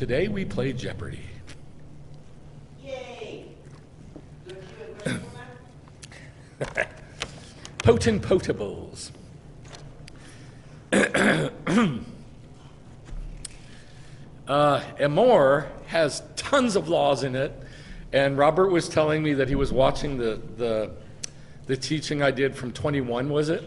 today we play Jeopardy. Yay! Potent potables. Emor has tons of laws in it, and Robert was telling me that he was watching the teaching I did from 21, was it?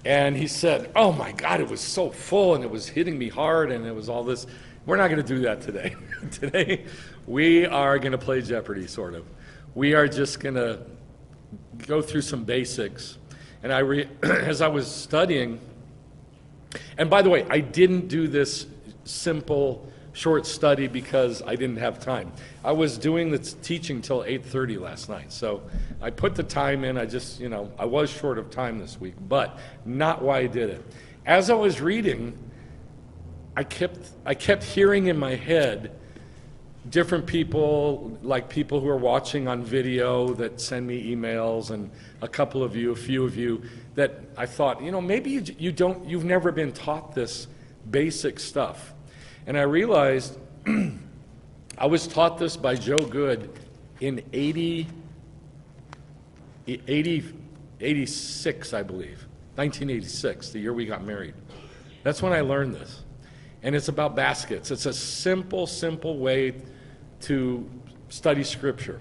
And he said, oh my God, it was so full and it was hitting me hard and it was all this. We're not going to do that today. Today, we are going to play Jeopardy, sort of. We are just going to go through some basics. And as I was studying, and by the way, I didn't do this simple, short study because I didn't have time. I was doing the teaching till 8:30 last night. So I put the time in. I just, I was short of time this week, but not why I did it. As I was reading, I kept hearing in my head different people, like people who are watching on video that send me emails, and a few of you, that I thought, maybe you've never been taught this basic stuff. And I realized I was taught this by Joe Good in 86, I believe, 1986, the year we got married. That's when I learned this. And it's about baskets. It's a simple, simple way to study Scripture.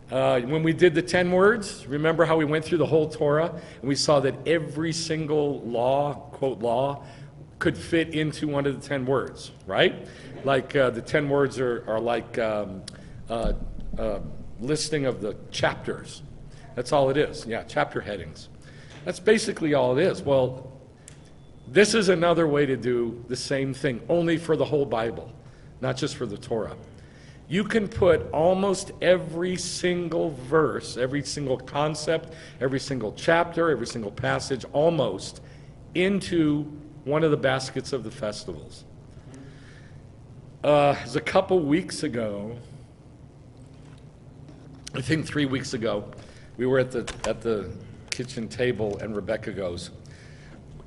When we did the 10 words, remember how we went through the whole Torah, and we saw that every single law, quote law, could fit into one of the 10 words, right? Like the 10 words are like listing of the chapters. That's all it is. Yeah, chapter headings. That's basically all it is. Well, this is another way to do the same thing, only for the whole Bible, not just for the Torah. You can put almost every single verse, every single concept, every single chapter, every single passage, almost, into one of the baskets of the festivals. It was a couple weeks ago, I think 3 weeks ago, we were at the kitchen table, and Rebecca goes,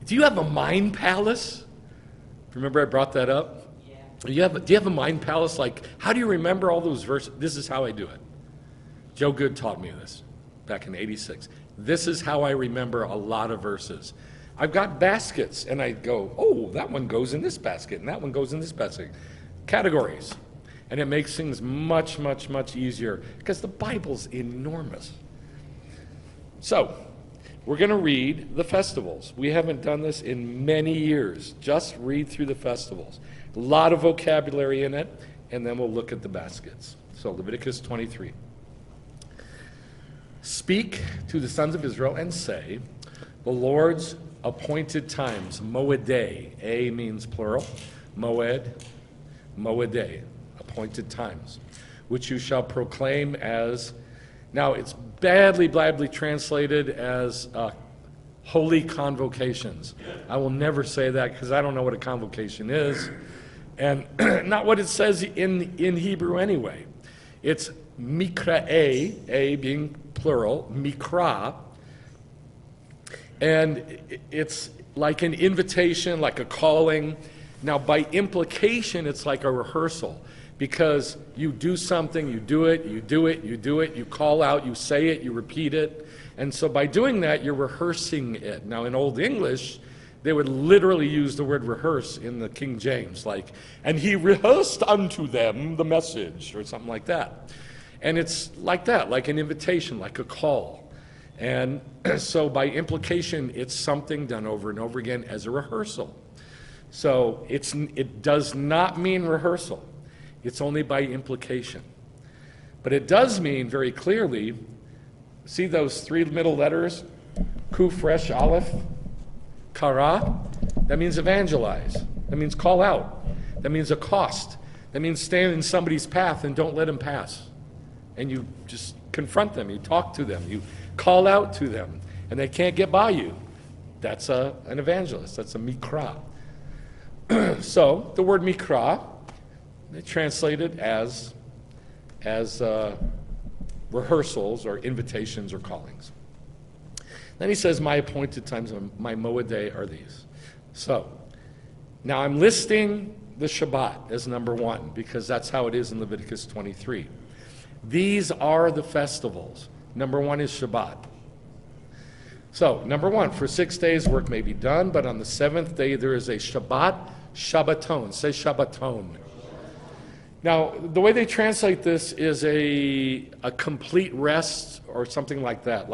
do you have a mind palace? Remember I brought that up? Yeah. Do you have a mind palace? Like, how do you remember all those verses? This is how I do it. Joe Good taught me this back in 86. This is how I remember a lot of verses. I've got baskets, and I go, oh, that one goes in this basket, and that one goes in this basket. Categories. And it makes things much, much, much easier, because the Bible's enormous. So, we're going to read the festivals. We haven't done this in many years. Just read through the festivals. A lot of vocabulary in it, and then we'll look at the baskets. So, Leviticus 23. Speak to the sons of Israel and say, the Lord's appointed times, moedei, a means plural, moedei, appointed times, which you shall proclaim as, now it's badly translated as holy convocations. I will never say that because I don't know what a convocation is, and not what it says in Hebrew anyway. It's mikra, a being plural, mikra, and it's like an invitation, like a calling. Now, by implication, it's like a rehearsal, because you do something, you do it, you call out, you say it, you repeat it. And so by doing that, you're rehearsing it. Now, in Old English, they would literally use the word rehearse in the King James, like, and he rehearsed unto them the message, or something like that. And it's like that, like an invitation, like a call. And so by implication, it's something done over and over again as a rehearsal. So it does not mean rehearsal. It's only by implication. But it does mean very clearly, see those three middle letters? Kuf, Resh, Aleph, Kara? That means evangelize. That means call out. That means accost. That means stand in somebody's path and don't let them pass. And you just confront them. You talk to them. You call out to them. And they can't get by you. That's an evangelist. That's a mikra. So the word mikra, they translate it as rehearsals or invitations or callings. Then he says, my appointed times, my moedei are these. So now I'm listing the Shabbat as number one, because that's how it is in Leviticus 23. These are the festivals. Number one is Shabbat. So, number one, for 6 days work may be done, but on the seventh day there is a Shabbat, Shabbaton. Say Shabbaton. Now, the way they translate this is a complete rest or something like that.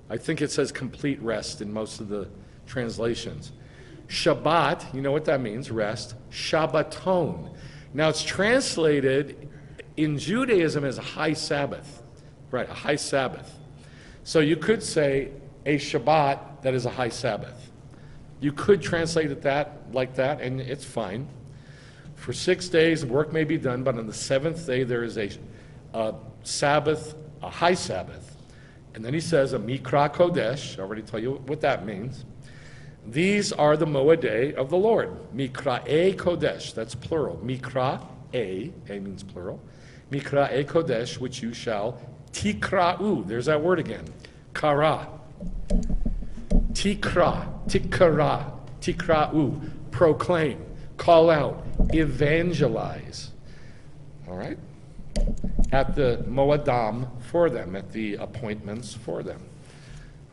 I think it says complete rest in most of the translations. Shabbat, you know what that means, rest. Shabbaton. Now, it's translated in Judaism as a high Sabbath. Right, a high Sabbath. So you could say a Shabbat that is a high Sabbath. You could translate it like that, and it's fine. For 6 days, work may be done, but on the seventh day there is a Sabbath, a high Sabbath. And then he says a Mikra Kodesh. I already tell you what that means. These are the Moedei of the Lord. Mikra'e Kodesh, that's plural. Mikra'e, A means plural. Mikra'e Kodesh, which you shall tikra'u. There's that word again. Kara. Tikra, tikra'u. Proclaim, call out, evangelize. All right? At the Moadam for them, at the appointments for them.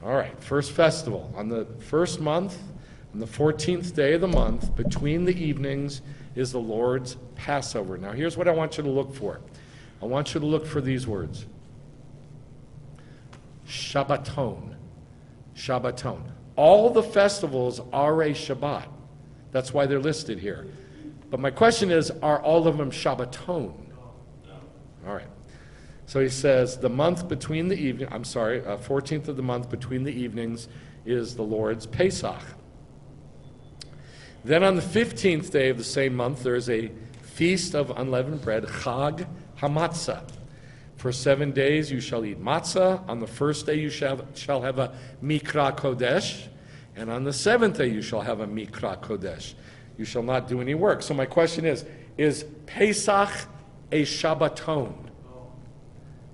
All right, first festival. On the first month, on the 14th day of the month, between the evenings, is the Lord's Passover. Now, here's what I want you to look for. I want you to look for these words. Shabbaton. Shabbaton. All the festivals are a Shabbat. That's why they're listed here. But my question is, are all of them Shabbaton? All right. So he says, the month between the evening, 14th of the month between the evenings is the Lord's Pesach. Then on the 15th day of the same month, there is a feast of unleavened bread, Chag HaMatzah. For 7 days you shall eat matzah. On the first day you shall have a Mikra Kodesh. And on the seventh day you shall have a Mikra Kodesh. You shall not do any work. So my question is Pesach a Shabbaton?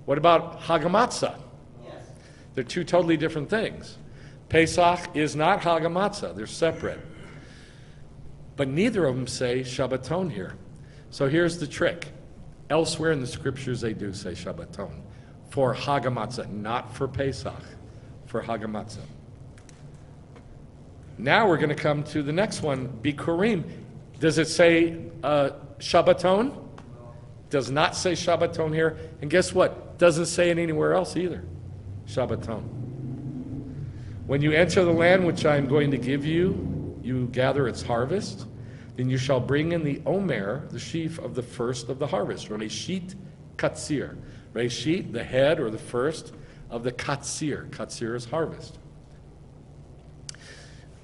What about Chag HaMatzah? Yes. They're two totally different things. Pesach is not Chag HaMatzah. They're separate. But neither of them say Shabbaton here. So here's the trick. Elsewhere in the scriptures they do say Shabbaton. For Chag HaMatzah, not for Pesach. For Chag HaMatzah. Now we're going to come to the next one, Bikurim. Does it say Shabbaton? Does not say Shabbaton here. And guess what? Doesn't say it anywhere else either. Shabbaton. When you enter the land which I am going to give you, you gather its harvest. Then you shall bring in the omer, the sheaf of the first of the harvest. Reshit katsir. Reshit, the head or the first of the katsir. Katsir is harvest.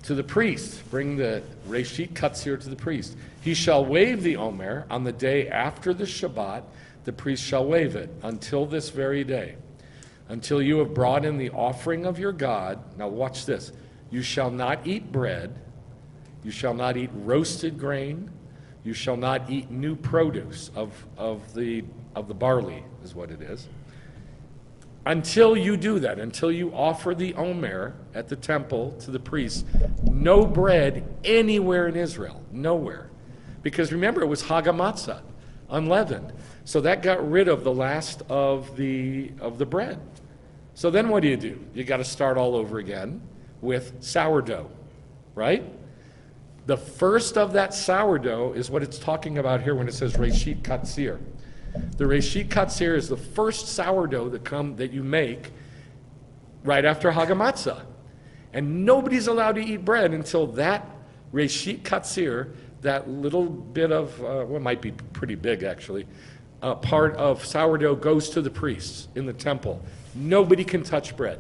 To the priest, bring the Reshit Katsir to the priest. He shall wave the Omer on the day after the Shabbat. The priest shall wave it until this very day, until you have brought in the offering of your God. Now watch this. You shall not eat bread. You shall not eat roasted grain. You shall not eat new produce of the barley, is what it is. Until you do that, until you offer the Omer at the temple to the priest, no bread anywhere in Israel, nowhere. Because remember, it was Chag HaMatzah, unleavened. So that got rid of the last of the bread. So then what do? You got to start all over again with sourdough, right? The first of that sourdough is what it's talking about here when it says Reshit Katsir. The Reshit Katsir is the first sourdough that you make right after Chag HaMatzah. And nobody's allowed to eat bread until that Reshit Katsir, that little bit of, it might be pretty big actually, part of sourdough goes to the priests in the temple. Nobody can touch bread.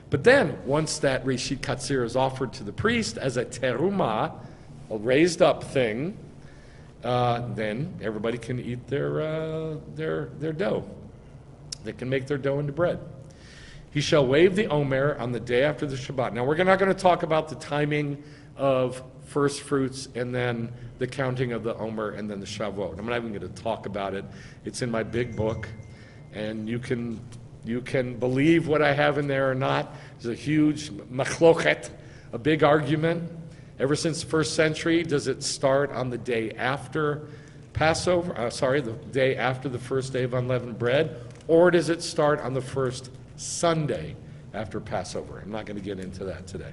But then, once that Reshit Katsir is offered to the priest as a terumah, a raised up thing, then everybody can eat their dough. They can make their dough into bread. He shall wave the Omer on the day after the Shabbat. Now, we're not going to talk about the timing of first fruits and then the counting of the Omer and then the Shavuot. I'm not even going to talk about it. It's in my big book, and you can believe what I have in there or not. There's a huge machlochet, a big argument. Ever since the first century, does it start on the day after Passover? The day after the first day of unleavened bread? Or does it start on the first Sunday after Passover? I'm not going to get into that today.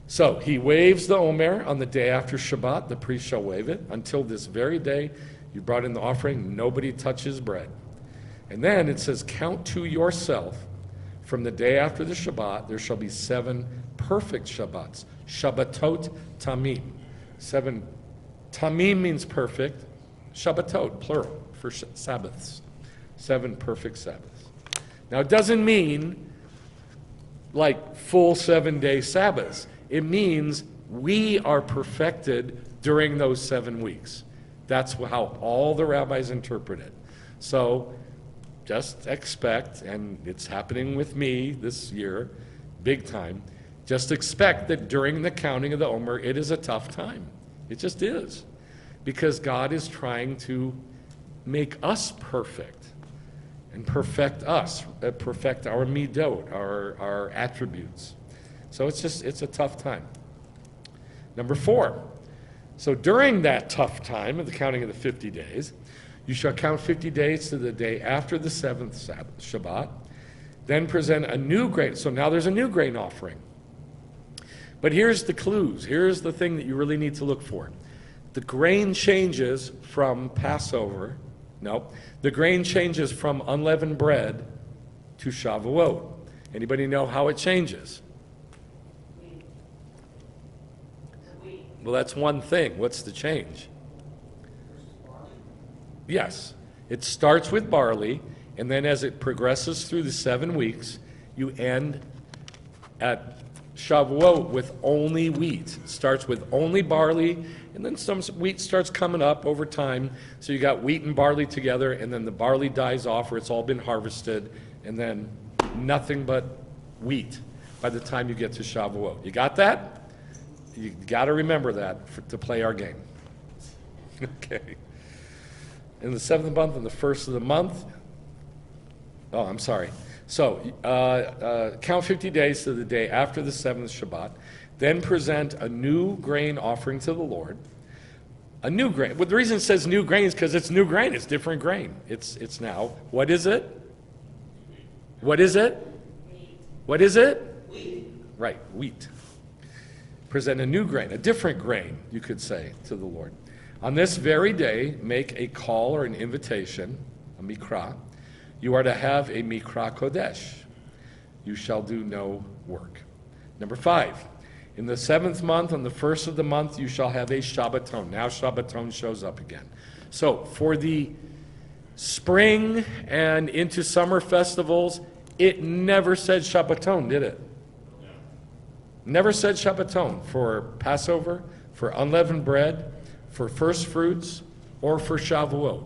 So he waves the Omer on the day after Shabbat. The priest shall wave it. Until this very day, you brought in the offering, nobody touches bread. And then it says, count to yourself from the day after the Shabbat, there shall be 7 perfect Shabbats. Shabbatot tamim. 7 tamim means perfect. Shabbatot, plural, for Sabbaths. 7 perfect Sabbaths. Now it doesn't mean like full 7-day Sabbaths. It means we are perfected during those 7 weeks. That's how all the rabbis interpret it. So just expect, and it's happening with me this year, big time, just expect that during the counting of the Omer, it is a tough time. It just is. Because God is trying to make us perfect and perfect us, perfect our midot, our attributes. So it's a tough time. Number 4, so during that tough time of the counting of the 50 days, you shall count 50 days to the day after the 7th Shabbat, then present a new grain. So now there's a new grain offering. But here's the clues. Here's the thing that you really need to look for. The grain changes from Passover. No, the grain changes from unleavened bread to Shavuot. Anybody know how it changes? Well, that's one thing. What's the change? Yes. It starts with barley, and then as it progresses through the 7 weeks, you end at Shavuot with only wheat. It starts with only barley, and then some wheat starts coming up over time. So you got wheat and barley together, and then the barley dies off, or it's all been harvested, and then nothing but wheat by the time you get to Shavuot. You got that? You got to remember that to play our game. Okay. In the 7th month and the 1st of the month. Oh, I'm sorry. So count 50 days to the day after the 7th Shabbat. Then present a new grain offering to the Lord. A new grain. Well, the reason it says new grain is because it's new grain. It's different grain. It's now. What is it? What is it? What is it? Wheat. Right, wheat. Present a new grain, a different grain, you could say, to the Lord. On this very day, make a call or an invitation, a mikra. You are to have a mikra kodesh. You shall do no work. Number 5, in the 7th month, on the 1st of the month, you shall have a Shabbaton. Now Shabbaton shows up again. So for the spring and into summer festivals, it never said Shabbaton, did it? Never said Shabbaton for Passover, for unleavened bread, for first fruits, or for Shavuot.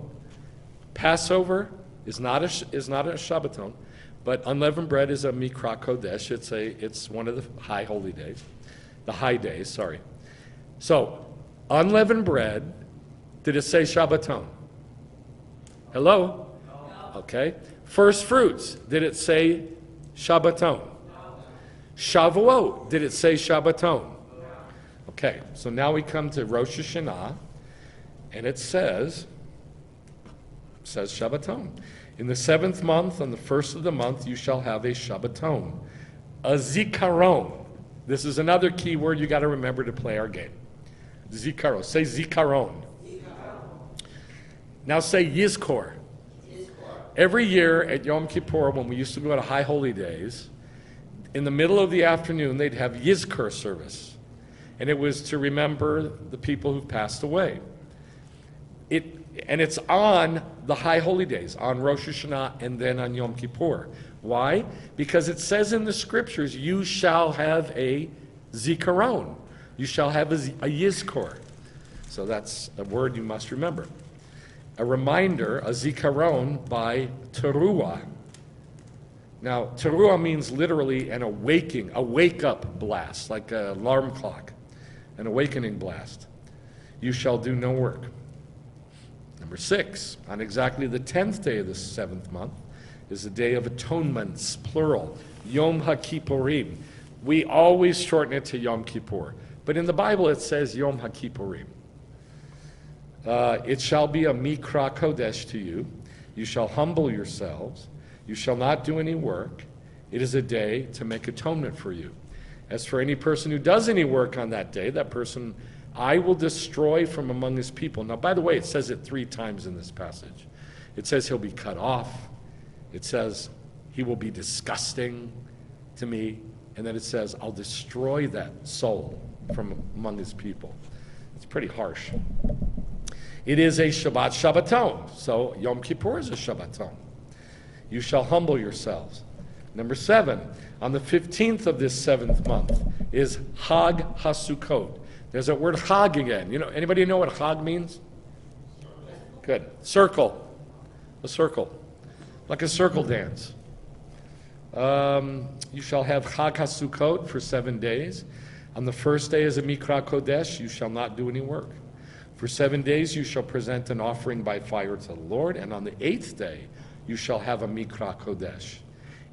Passover is not a Shabbaton, but unleavened bread is a Mikra Kodesh. It's one of the high holy days, the high days, sorry. So, unleavened bread, did it say Shabbaton? Hello? No. Okay. First fruits, did it say Shabbaton? Shavuot, did it say Shabbaton? Okay, so now we come to Rosh Hashanah, and it says Shabbaton. In the 7th month, on the 1st of the month, you shall have a Shabbaton, a zikaron. This is another key word you got to remember to play our game. Zikaron. Say zikaron. Now say yizkor. Every year at Yom Kippur, when we used to go to High Holy Days, in the middle of the afternoon, they'd have Yizkor service. And it was to remember the people who've passed away. And it's on the High Holy Days, on Rosh Hashanah and then on Yom Kippur. Why? Because it says in the scriptures, you shall have a zikaron. You shall have a Yizkor. So that's a word you must remember. A reminder, a zikaron by teruah. Now, teruah means literally an awaking, a wake-up blast, like an alarm clock, an awakening blast. You shall do no work. Number 6, on exactly the 10th day of the 7th month is the Day of Atonements, plural, Yom HaKippurim, We always shorten it to Yom Kippur. But in the Bible it says Yom HaKippurim. It shall be a Mikra Kodesh to you. You shall humble yourselves. You shall not do any work. It is a day to make atonement for you. As for any person who does any work on that day, that person I will destroy from among his people. Now, by the way, it says it 3 times in this passage. It says he'll be cut off. It says he will be disgusting to me. And then it says, I'll destroy that soul from among his people. It's pretty harsh. It is a Shabbat Shabbaton. So Yom Kippur is a Shabbaton. You shall humble yourselves. Number 7, on the 15th of this 7th month is Hag HaSukkot. There's that word Hag again. You know, anybody know what Hag means? Good. Circle. A circle. Like a circle dance. You shall have Chag HaSukkot for 7 days. On the first day is a Mikra Kodesh. You shall not do any work. For 7 days you shall present an offering by fire to the Lord. And on the 8th day you shall have a Mikra Kodesh.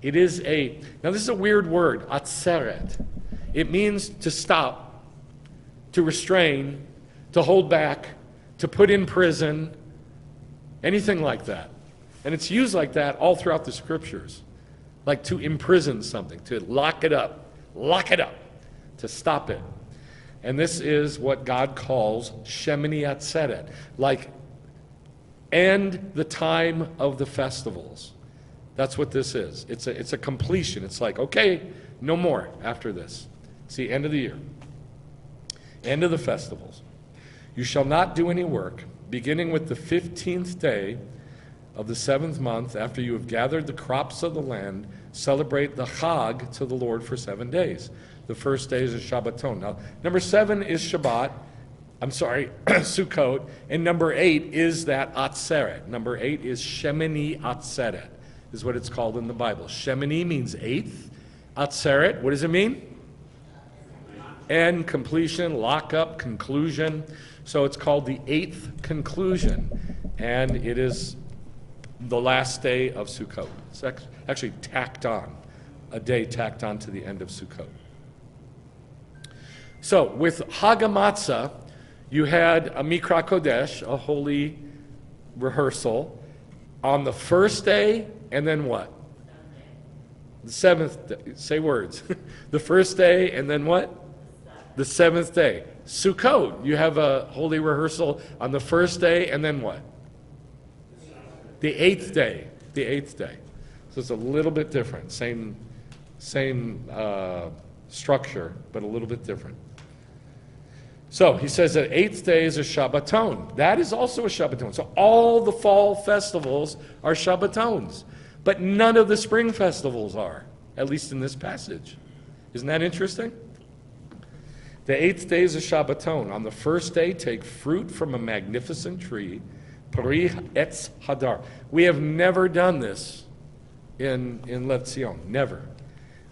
It is now this is a weird word, atzeret. It means to stop, to restrain, to hold back, to put in prison, anything like that. And it's used like that all throughout the scriptures. Like to imprison something, to lock it up, to stop it. And this is what God calls Shemini Atzeret, like end the time of the festivals. That's what this is. It's a completion. It's like, okay, no more after this. It's the end of the year. End of the festivals. You shall not do any work, beginning with the 15th day of the 7th month, after you have gathered the crops of the land, celebrate the Chag to the Lord for 7 days. The first day is a Shabbaton. Now, number 7 is Sukkot, and number 8 is that Atzeret. Number 8 is Shemini Atzeret, is what it's called in the Bible. Shemini means 8th. Atzeret, what does it mean? End, completion, lockup, conclusion. So it's called the 8th conclusion, and it is the last day of Sukkot. It's actually tacked on, a day tacked on to the end of Sukkot. So with Hag HaMatzah, you had a Mikra Kodesh, a holy rehearsal, on the first day, and then what? The 7th day. Say words. The first day, and then what? The 7th day. Sukkot, you have a holy rehearsal on the first day, and then what? The 8th day. The 8th day. So it's a little bit different. Same structure, but a little bit different. So he says that 8th day is a Shabbaton. That is also a Shabbaton. So all the fall festivals are Shabbatons, but none of the spring festivals are, at least in this passage. Isn't that interesting? The 8th day is a Shabbaton. On the first day, take fruit from a magnificent tree, Pri Etz Hadar. We have never done this in Tzion. Never.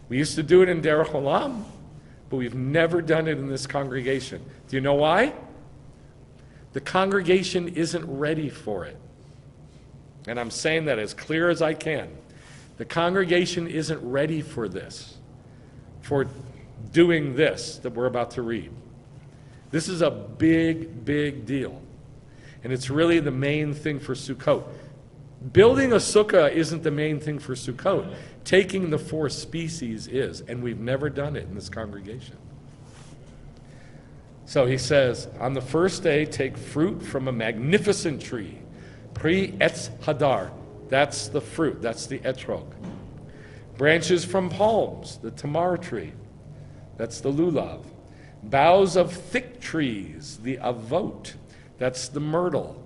We used to do it in Derech Olam, but we've never done it in this congregation. Do you know why? The congregation isn't ready for it. And I'm saying that as clear as I can. The congregation isn't ready for this, for doing this that we're about to read. This is a big, big deal. And it's really the main thing for Sukkot. Building a sukkah isn't the main thing for Sukkot. Taking the 4 species is, and we've never done it in this congregation. So he says, on the first day, take fruit from a magnificent tree. Pri Etz Hadar. That's the fruit. That's the etrog. Branches from palms, the tamar tree. That's the lulav. Boughs of thick trees, the avot. That's the myrtle.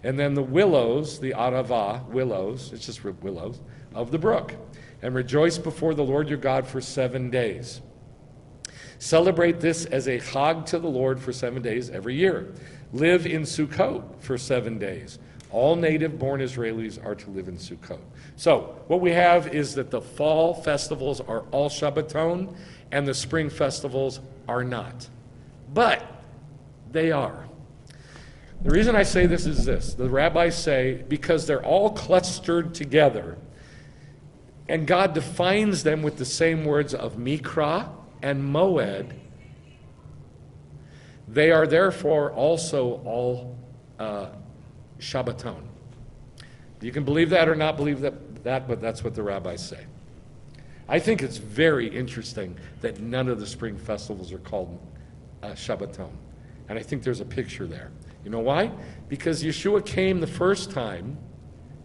And then the willows, the arava, willows, it's just willows, of the brook. And rejoice before the Lord your God for 7 days. Celebrate this as a chag to the Lord for 7 days every year. Live in Sukkot for 7 days. All native-born Israelis are to live in Sukkot. So what we have is that the fall festivals are all Shabbaton, and the spring festivals are not. But they are. The reason I say this is this. The rabbis say because they're all clustered together, and God defines them with the same words of Mikra and Moed, they are therefore also all Shabbaton. You can believe that or not believe that, but that's what the rabbis say. I think it's very interesting that none of the spring festivals are called Shabbaton. And I think there's a picture there. You know why? Because Yeshua came the first time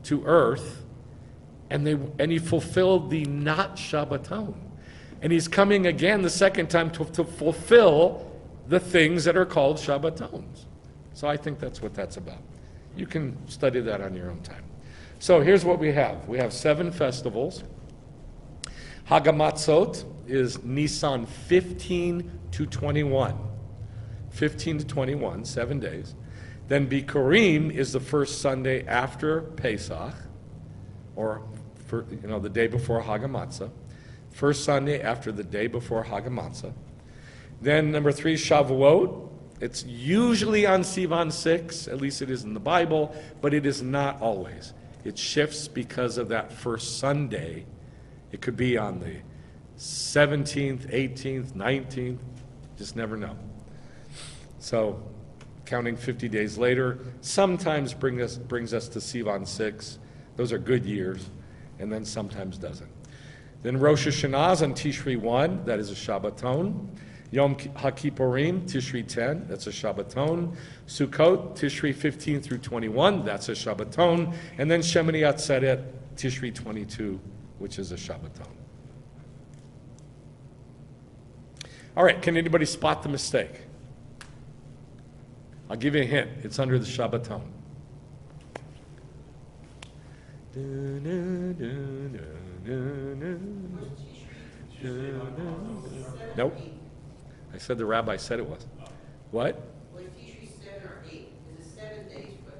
to earth, and he fulfilled the not Shabbaton. And he's coming again the second time to fulfill the things that are called Shabbatons. So I think that's what that's about. You can study that on your own time. So here's what we have. We have 7 festivals. Hagamatzot is Nisan 15 to 21. 15 to 21, 7 days. Then Bikurim is the first Sunday after Pesach, or the day before Hagamatzah. First Sunday after the day before Hagamatzah. Then number 3, Shavuot. It's usually on Sivan 6, at least it is in the Bible, but it is not always. It shifts because of that first Sunday. It could be on the 17th, 18th, 19th, just never know. So, counting 50 days later, sometimes brings us to Sivan 6. Those are good years, and then sometimes doesn't. Then Rosh Hashanah is on Tishri 1, that is a Shabbaton. Yom HaKippurim, Tishri 10, that's a Shabbaton. Sukkot, Tishri 15 through 21, that's a Shabbaton. And then Shemini Atzeret, Tishri 22, which is a Shabbaton. All right, can anybody spot the mistake? I'll give you a hint. It's under the Shabbaton. Nope. I said the rabbi said it was. What? Was Tishri 7 or 8? Is it 7 days for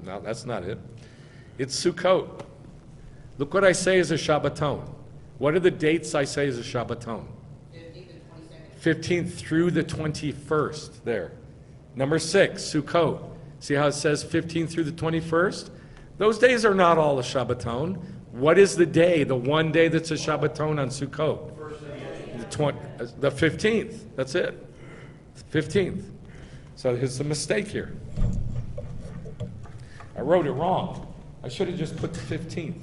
the... No, that's not it. It's Sukkot. Look what I say is a Shabbaton. What are the dates I say is a Shabbaton? 15th and 22nd. 15th through the 21st, there. Number 6, Sukkot. See how it says 15th through the 21st? Those days are not all a Shabbaton. What is the day, the one day that's a Shabbaton on Sukkot? The 15th, that's it. 15th. So here's the mistake here. I wrote it wrong. I should have just put the 15th.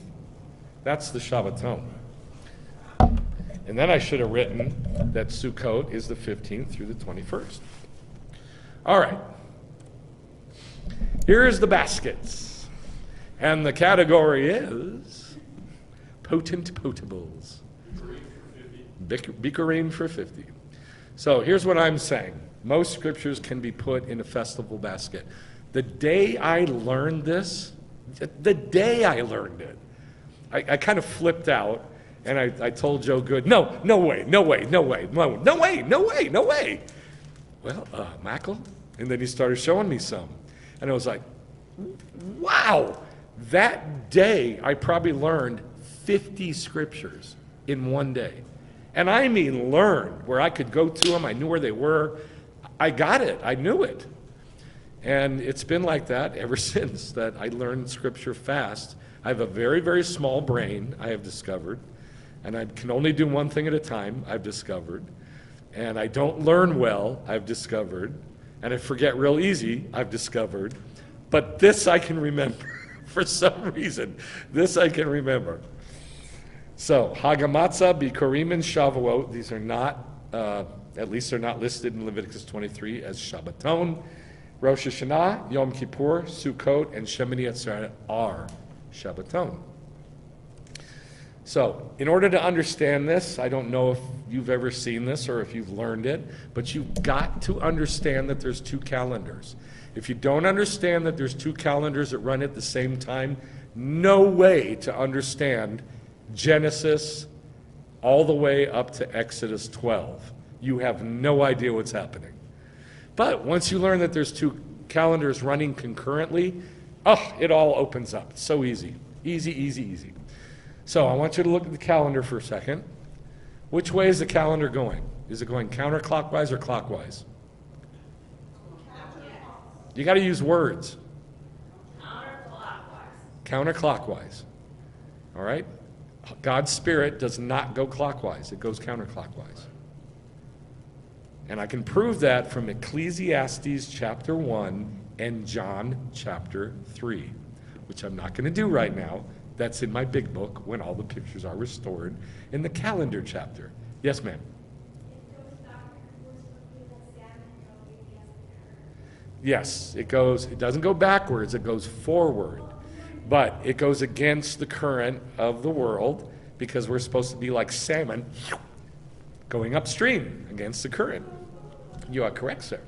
That's the Shabbaton. And then I should have written that Sukkot is the 15th through the 21st. All right. Here's the baskets. And the category is potent potables. Bikurim for 50. So here's what I'm saying. Most scriptures can be put in a festival basket. The day I learned this, the day I learned it, I kind of flipped out, and I told Joe Good, no way. Well, Mackle, and then he started showing me some. And I was like, wow, that day I probably learned 50 scriptures in one day. And I mean learned, where I could go to them, I knew where they were, I got it, I knew it. And it's been like that ever since, that I learned scripture fast. I have a very, very small brain, I have discovered, and I can only do one thing at a time, I've discovered. And I don't learn well, I've discovered, and I forget real easy, I've discovered. But this I can remember, for some reason. This I can remember. So, Hagamatzah, Bikurim, and Shavuot, these are not, at least they're not listed in Leviticus 23 as Shabbaton. Rosh Hashanah, Yom Kippur, Sukkot, and Shemini Atzeret are Shabbaton. So, in order to understand this, I don't know if you've ever seen this or if you've learned it, but you've got to understand that there's 2 calendars. If you don't understand that there's 2 calendars that run at the same time, no way to understand Genesis all the way up to Exodus 12. You have no idea what's happening. But once you learn that there's 2 calendars running concurrently, it all opens up. It's so easy. Easy. So I want you to look at the calendar for a second. Which way is the calendar going? Is it going counterclockwise or clockwise? You got to use words. Counterclockwise. Counterclockwise. All right? God's Spirit does not go clockwise. It goes counterclockwise. And I can prove that from Ecclesiastes chapter 1 and John chapter 3, which I'm not going to do right now. That's in my big book, When All the Pictures Are Restored, in the calendar chapter. Yes, ma'am? Yes, it doesn't go backwards, it goes forward. But it goes against the current of the world because we're supposed to be like salmon going upstream against the current. You are correct, sir.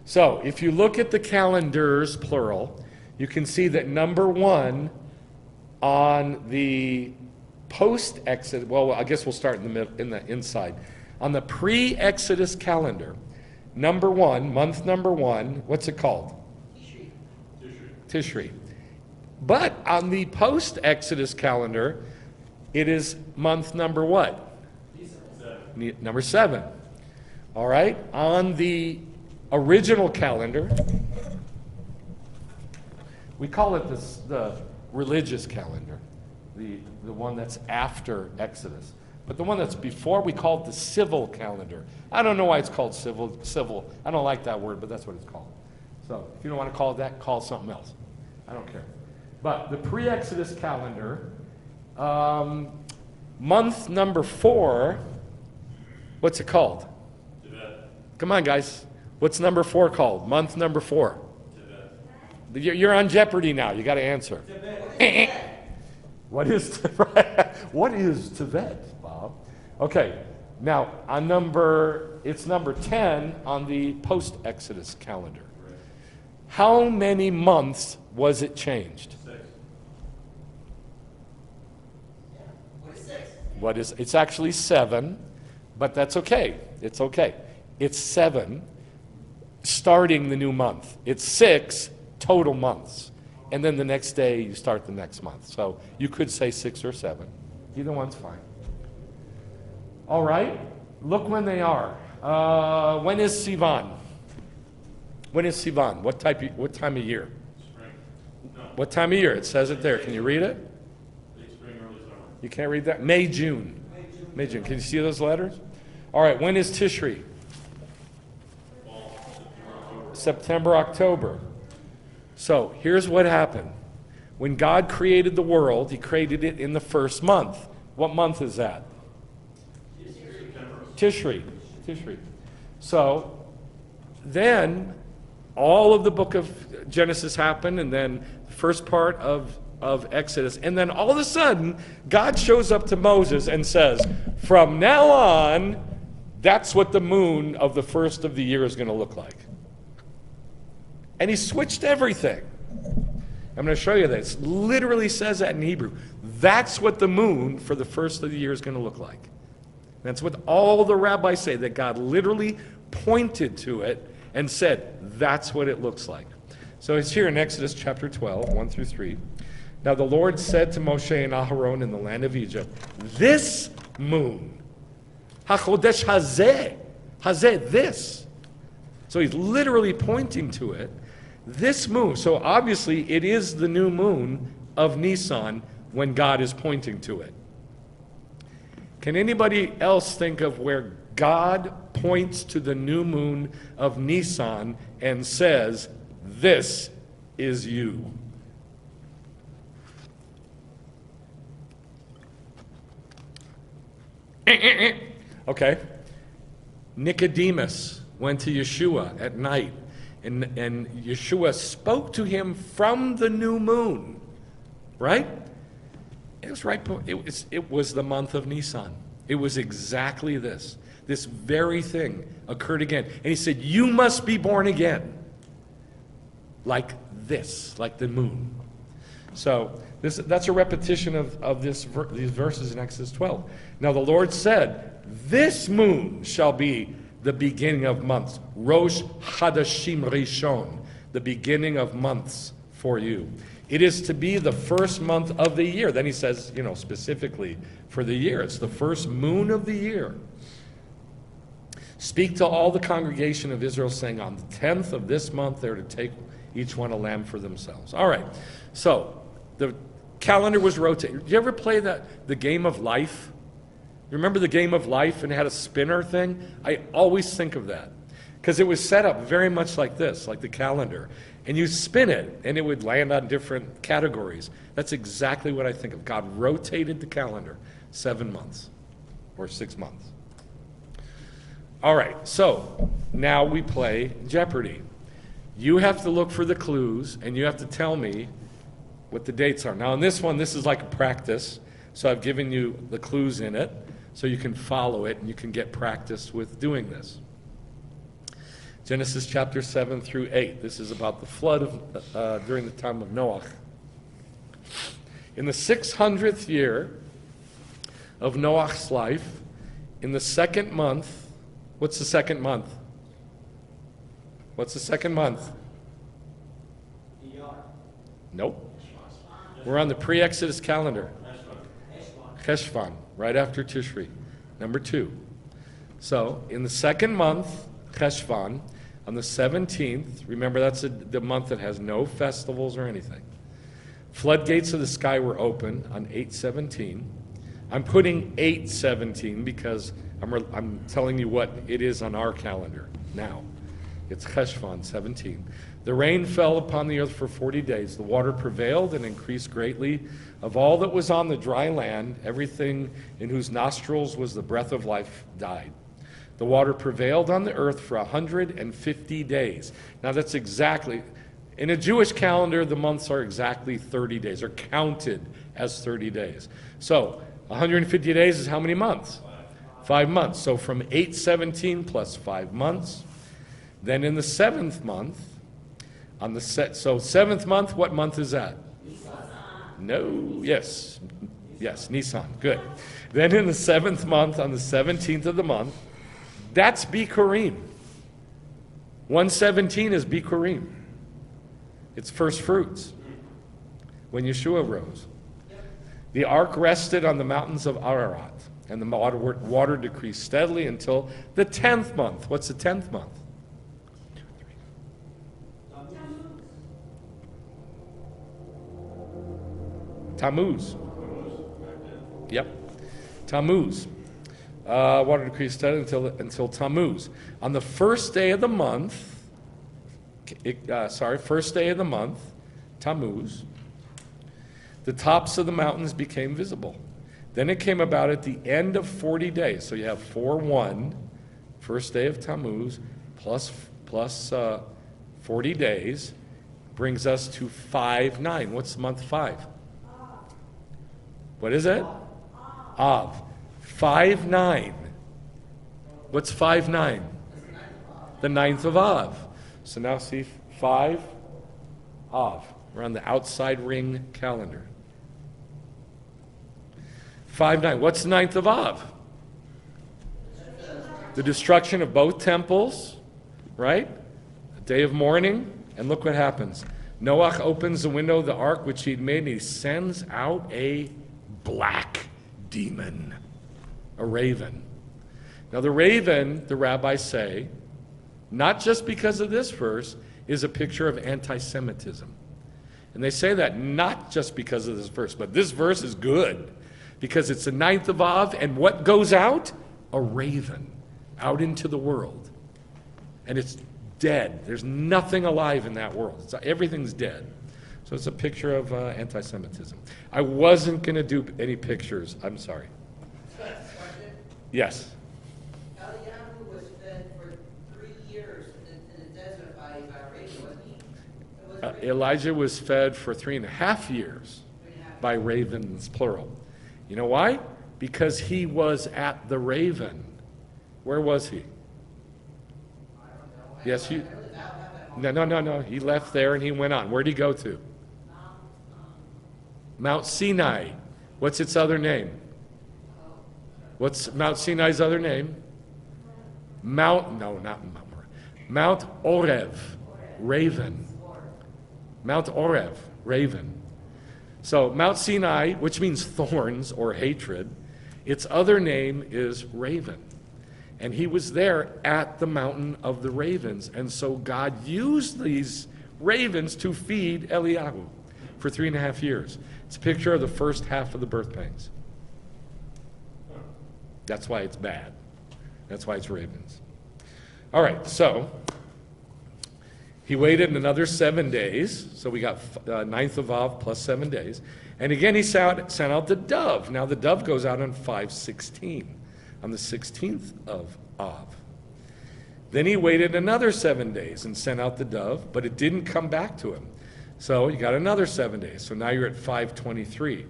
So if you look at the calendars, plural, you can see that number 1 on the post-Exodus, well, I guess we'll start in the middle, in the inside. On the pre-Exodus calendar, number 1, month number 1, what's it called? Tishri. But on the post-Exodus calendar, it is month number what? Number 7. All right? On the original calendar, we call it the religious calendar, the one that's after Exodus. But the one that's before, we call it the civil calendar. I don't know why it's called civil. I don't like that word, but that's what it's called. So if you don't want to call it that, call it something else. I don't care. But the pre-Exodus calendar, month number 4, what's it called? Tibet. Come on, guys. What's number 4 called? Month number 4. Tibet. You're on Jeopardy now. You got to answer. Tibet. What is Tibet, Bob? Okay. Now, it's number 10 on the post-Exodus calendar. How many months was it changed? 6. It's actually 7, but that's okay. It's okay. It's 7 starting the new month. It's 6 total months. And then the next day you start the next month. So you could say 6 or 7. Either one's fine. All right. Look when they are. When is Sivan? When is Sivan? What time of year? Spring. No. What time of year? It says it there. Can you read it? Late spring, early summer. You can't read that? May, June. May, June. Can you see those letters? All right. When is Tishri? September, October. So here's what happened. When God created the world, he created it in the first month. What month is that? Tishri. So then all of the book of Genesis happened, and then the first part of Exodus. And then all of a sudden, God shows up to Moses and says, from now on, that's what the moon of the first of the year is going to look like. And he switched everything. I'm going to show you this. It literally says that in Hebrew. That's what the moon for the first of the year is going to look like. That's what all the rabbis say, that God literally pointed to it and said, that's what it looks like. So it's here in Exodus chapter 12, 1 through 3. Now the Lord said to Moshe and Aharon in the land of Egypt, this moon, HaChodesh Hazeh, this. So he's literally pointing to it. This moon, so obviously it is the new moon of Nisan when God is pointing to it. Can anybody else think of where God points to the new moon of Nisan and says, this is you? Okay. Nicodemus went to Yeshua at night, and Yeshua spoke to him from the new moon, right? It was right. It was the month of Nisan. It was exactly this. This very thing occurred again. And he said, you must be born again. Like this, like the moon. So that's a repetition of these verses in Exodus 12. Now the Lord said, this moon shall be the beginning of months. Rosh Hadashim Rishon, the beginning of months for you. It is to be the first month of the year. Then he says, specifically for the year. It's the first moon of the year. Speak to all the congregation of Israel, saying, on the 10th of this month, they're to take each one a lamb for themselves. All right. So the calendar was rotating. Did you ever play the game of life? You remember the game of life and it had a spinner thing? I always think of that because it was set up very much like this, like the calendar. And you spin it and it would land on different categories. That's exactly what I think of. God rotated the calendar 7 months or 6 months. All right, so now we play Jeopardy. You have to look for the clues and you have to tell me what the dates are. Now on this one, this is like a practice. So I've given you the clues in it so you can follow it and you can get practice with doing this. Genesis chapter 7 through 8. This is about the flood during the time of Noah. In the 600th year of Noah's life, in the second month, what's the second month? What's the second month? Nope. We're on the pre-Exodus calendar. Cheshvan, right after Tishri, number 2. So, in the second month, Cheshvan, on the 17th, remember that's the month that has no festivals or anything. Floodgates of the sky were open on 8/17. I'm putting 8/17 because I'm telling you what it is on our calendar now. It's Cheshvan 17. The rain fell upon the earth for 40 days. The water prevailed and increased greatly. Of all that was on the dry land, everything in whose nostrils was the breath of life died. The water prevailed on the earth for 150 days. Now that's exactly, in a Jewish calendar, the months are exactly 30 days, or counted as 30 days. So 150 days is how many months? 5 months. So from 8/17 plus 5 months. Then in the 7th month, so 7th month, what month is that? No, yes, Nisan, good. Then in the 7th month, on the 17th of the month, that's Bikurim. 1/17 is Bikurim. It's first fruits, when Yeshua rose. The ark rested on the mountains of Ararat, and the water decreased steadily until the 10th month. What's the 10th month? Tammuz. Yep. Tammuz. Water decreased steadily until Tammuz. On the first day of the month, Tammuz, the tops of the mountains became visible. Then it came about at the end of 40 days. So you have 4/1, first day of Tammuz, plus 40 days, brings us to 5/9. What's month 5? What is it? Av. 5/9. What's 5/9? The 9th of Av. So now see 5 Av. We're on the outside ring calendar. 5/9. What's the 9th of Av? The destruction of both temples, right? A day of mourning. And look what happens. Noah opens the window of the ark which he'd made, and he sends out a black demon, a raven. Now the raven, the rabbis say, not just because of this verse, is a picture of anti-Semitism. And they say that not just because of this verse, but this verse is good because it's the 9th of Av, and what goes out? A raven out into the world. And it's dead. There's nothing alive in that world. Everything's dead. So it's a picture of anti-Semitism. I wasn't going to do any pictures. I'm sorry. Yes. Eliyahu was fed for 3 years in the desert by raven, wasn't he? Elijah was fed for 3.5 years by ravens, plural. You know why? Because he was at the raven. Where was he? Yes, you. No. He left there and he went on. Where'd he go to? Mount Sinai. What's its other name? What's Mount Sinai's other name? Mount Orev, raven. Mount Orev, raven. So Mount Sinai, which means thorns or hatred, its other name is raven. And he was there at the mountain of the ravens. And so God used these ravens to feed Eliyahu for 3.5 years. It It's a picture of the first half of the birth pangs. That's why it's bad. That's why it's ravens. All right, so he waited another 7 days. So we got 9th of Av plus 7 days. And again, he sent out the dove. Now the dove goes out on 5/16, on the 16th of Av. Then he waited another 7 days and sent out the dove, but it didn't come back to him. So you got another 7 days. So now you're at 5/23.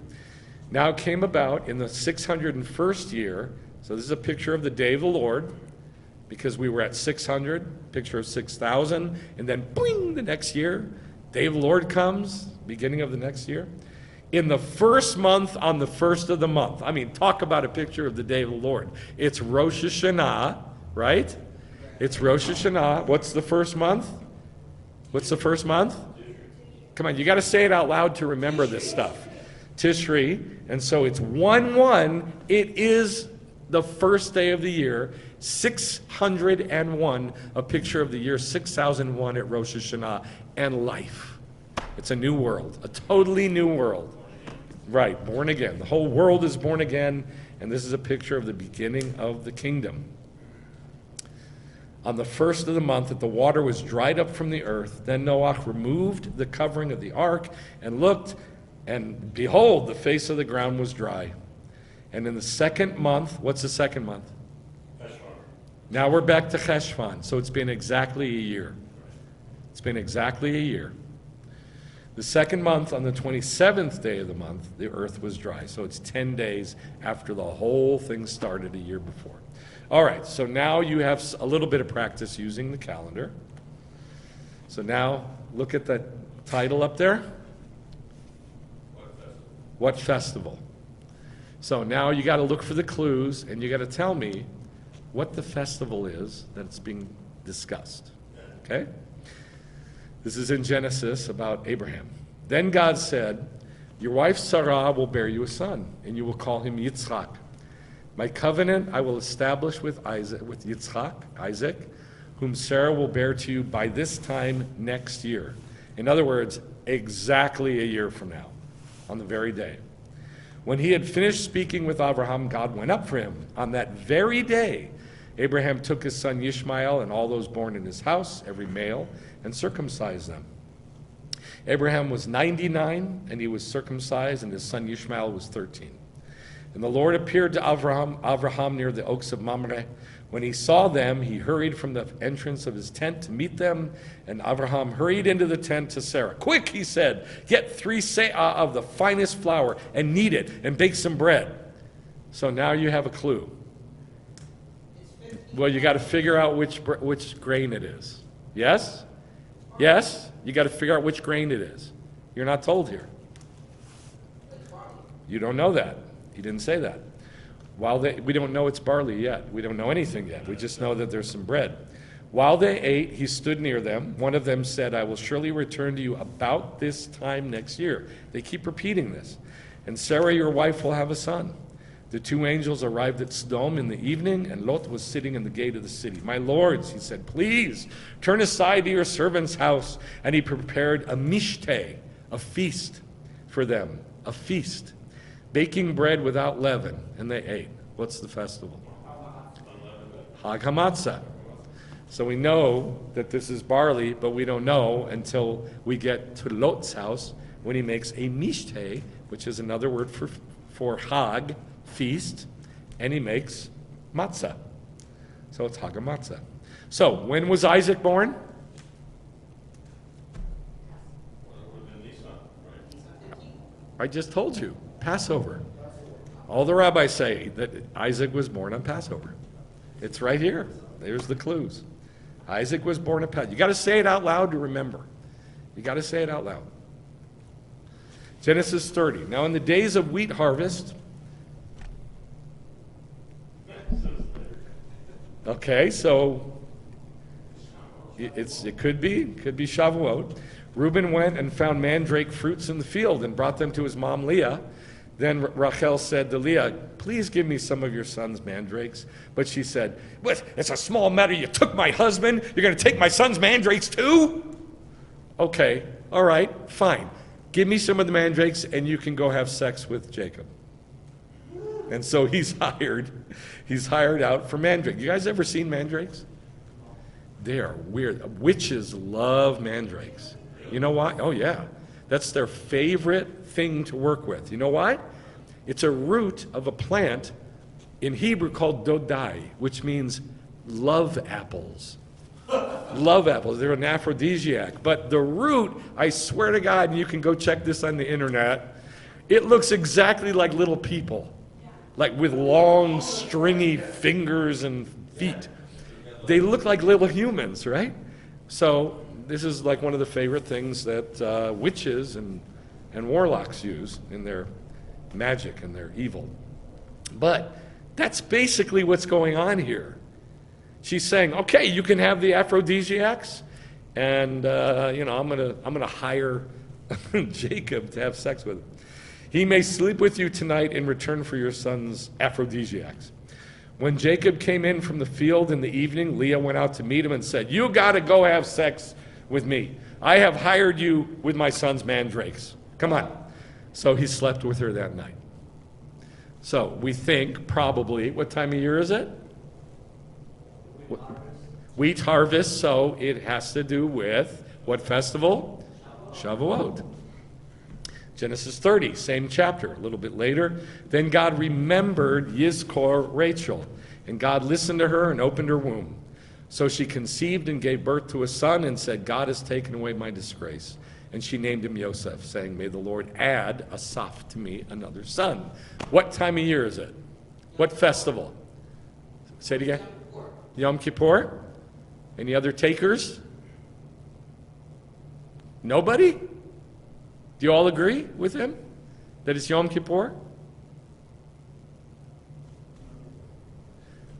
Now it came about in the 601st year. So this is a picture of the day of the Lord, because we were at 600, picture of 6,000, and then boing, the next year, day of the Lord comes, beginning of the next year. In the first month, on the first of the month. I mean, talk about a picture of the day of the Lord. It's Rosh Hashanah, right? It's Rosh Hashanah. What's the first month? What's the first month? Come on, you got to say it out loud to remember this stuff. Tishri. And so it's 1/1. It is the first day of the year. 601, a picture of the year 6001 at Rosh Hashanah, and life. It's a new world, a totally new world. Right, born again. The whole world is born again, and this is a picture of the beginning of the kingdom. On the first of the month, that the water was dried up from the earth, then Noah removed the covering of the ark and looked, and behold, the face of the ground was dry. And in the second month, what's the second month? Now we're back to Cheshvan, so it's been exactly a year. It's been exactly a year. The second month, on the 27th day of the month, the earth was dry. So it's 10 days after the whole thing started a year before. All right, so now you have a little bit of practice using the calendar. So now look at that title up there. What festival? So now you got to look for the clues, and you got to tell me what the festival is that's being discussed. Okay? This is in Genesis about Abraham. Then God said, your wife Sarah will bear you a son, and you will call him Yitzchak. My covenant I will establish with Yitzchak, Isaac, whom Sarah will bear to you by this time next year. In other words, exactly a year from now, on the very day. When he had finished speaking with Abraham, God went up for him. On that very day, Abraham took his son Ishmael and all those born in his house, every male, and circumcised them. Abraham was 99, and he was circumcised, and his son Ishmael was 13. And the Lord appeared to Abraham near the oaks of Mamre. When he saw them, he hurried from the entrance of his tent to meet them, and Abraham hurried into the tent to Sarah. Quick, he said, get 3 se'ah of the finest flour and knead it and bake some bread. So now you have a clue. Well, you got to figure out which grain it is. Yes? Yes? You got to figure out which grain it is. You're not told here. You don't know that. He didn't say that. We don't know it's barley yet. We don't know anything yet. We just know that there's some bread. While they ate, he stood near them. One of them said, I will surely return to you about this time next year. They keep repeating this. And Sarah, your wife, will have a son. The 2 angels arrived at Sodom in the evening, and Lot was sitting in the gate of the city. My lords, he said, please turn aside to your servant's house. And he prepared a mishteh, a feast for them, a feast, baking bread without leaven, and they ate. What's the festival? Hag HaMatzah. So we know that this is barley, but we don't know until we get to Lot's house when he makes a mishteh, which is another word for Hag, feast, and he makes matzah. So it's Hag HaMatzah. So when was Isaac born? I just told you, Passover. All the rabbis say that Isaac was born on Passover. It's right here. There's the clues. Isaac was born on Passover. You got to say it out loud to remember. You got to say it out loud. Genesis 30. Now in the days of wheat harvest. Okay, so it could be Shavuot. Reuben went and found mandrake fruits in the field and brought them to his mom Leah. Then Rachel said to Leah, please give me some of your son's mandrakes. But she said, what? It's a small matter. You took my husband. You're going to take my son's mandrakes too? Okay, all right, fine. give me some of the mandrakes and you can go have sex with Jacob. And so he's hired out for mandrake. You guys ever seen mandrakes? They are weird. Witches love mandrakes. You know why? Oh yeah. That's their favorite thing to work with. You know why? It's a root of a plant in Hebrew called dodai, which means love apples. Love apples. They're an aphrodisiac. But the root, I swear to God, and you can go check this on the internet, it looks exactly like little people. Like with long, stringy fingers and feet. They look like little humans, right? So this is like one of the favorite things that witches and warlocks use in their magic and their evil. But that's basically what's going on here. She's saying, okay, you can have the aphrodisiacs, and I'm gonna hire Jacob to have sex with him. He may sleep with you tonight in return for your son's aphrodisiacs. When Jacob came in from the field in the evening, Leah went out to meet him and said, you got to go have sex with me. I have hired you with my son's mandrakes. Come on. So he slept with her that night. So we think probably, what time of year is it? Wheat harvest, so it has to do with what festival? Shavuot. Genesis 30, same chapter, a little bit later. Then God remembered Yizkor Rachel, and God listened to her and opened her womb. So she conceived and gave birth to a son and said, God has taken away my disgrace. And she named him Yosef, saying, may the Lord add Asaph to me another son. What time of year is it? What festival? Say it again. Yom Kippur. Any other takers? Nobody? Do you all agree with him that it's Yom Kippur?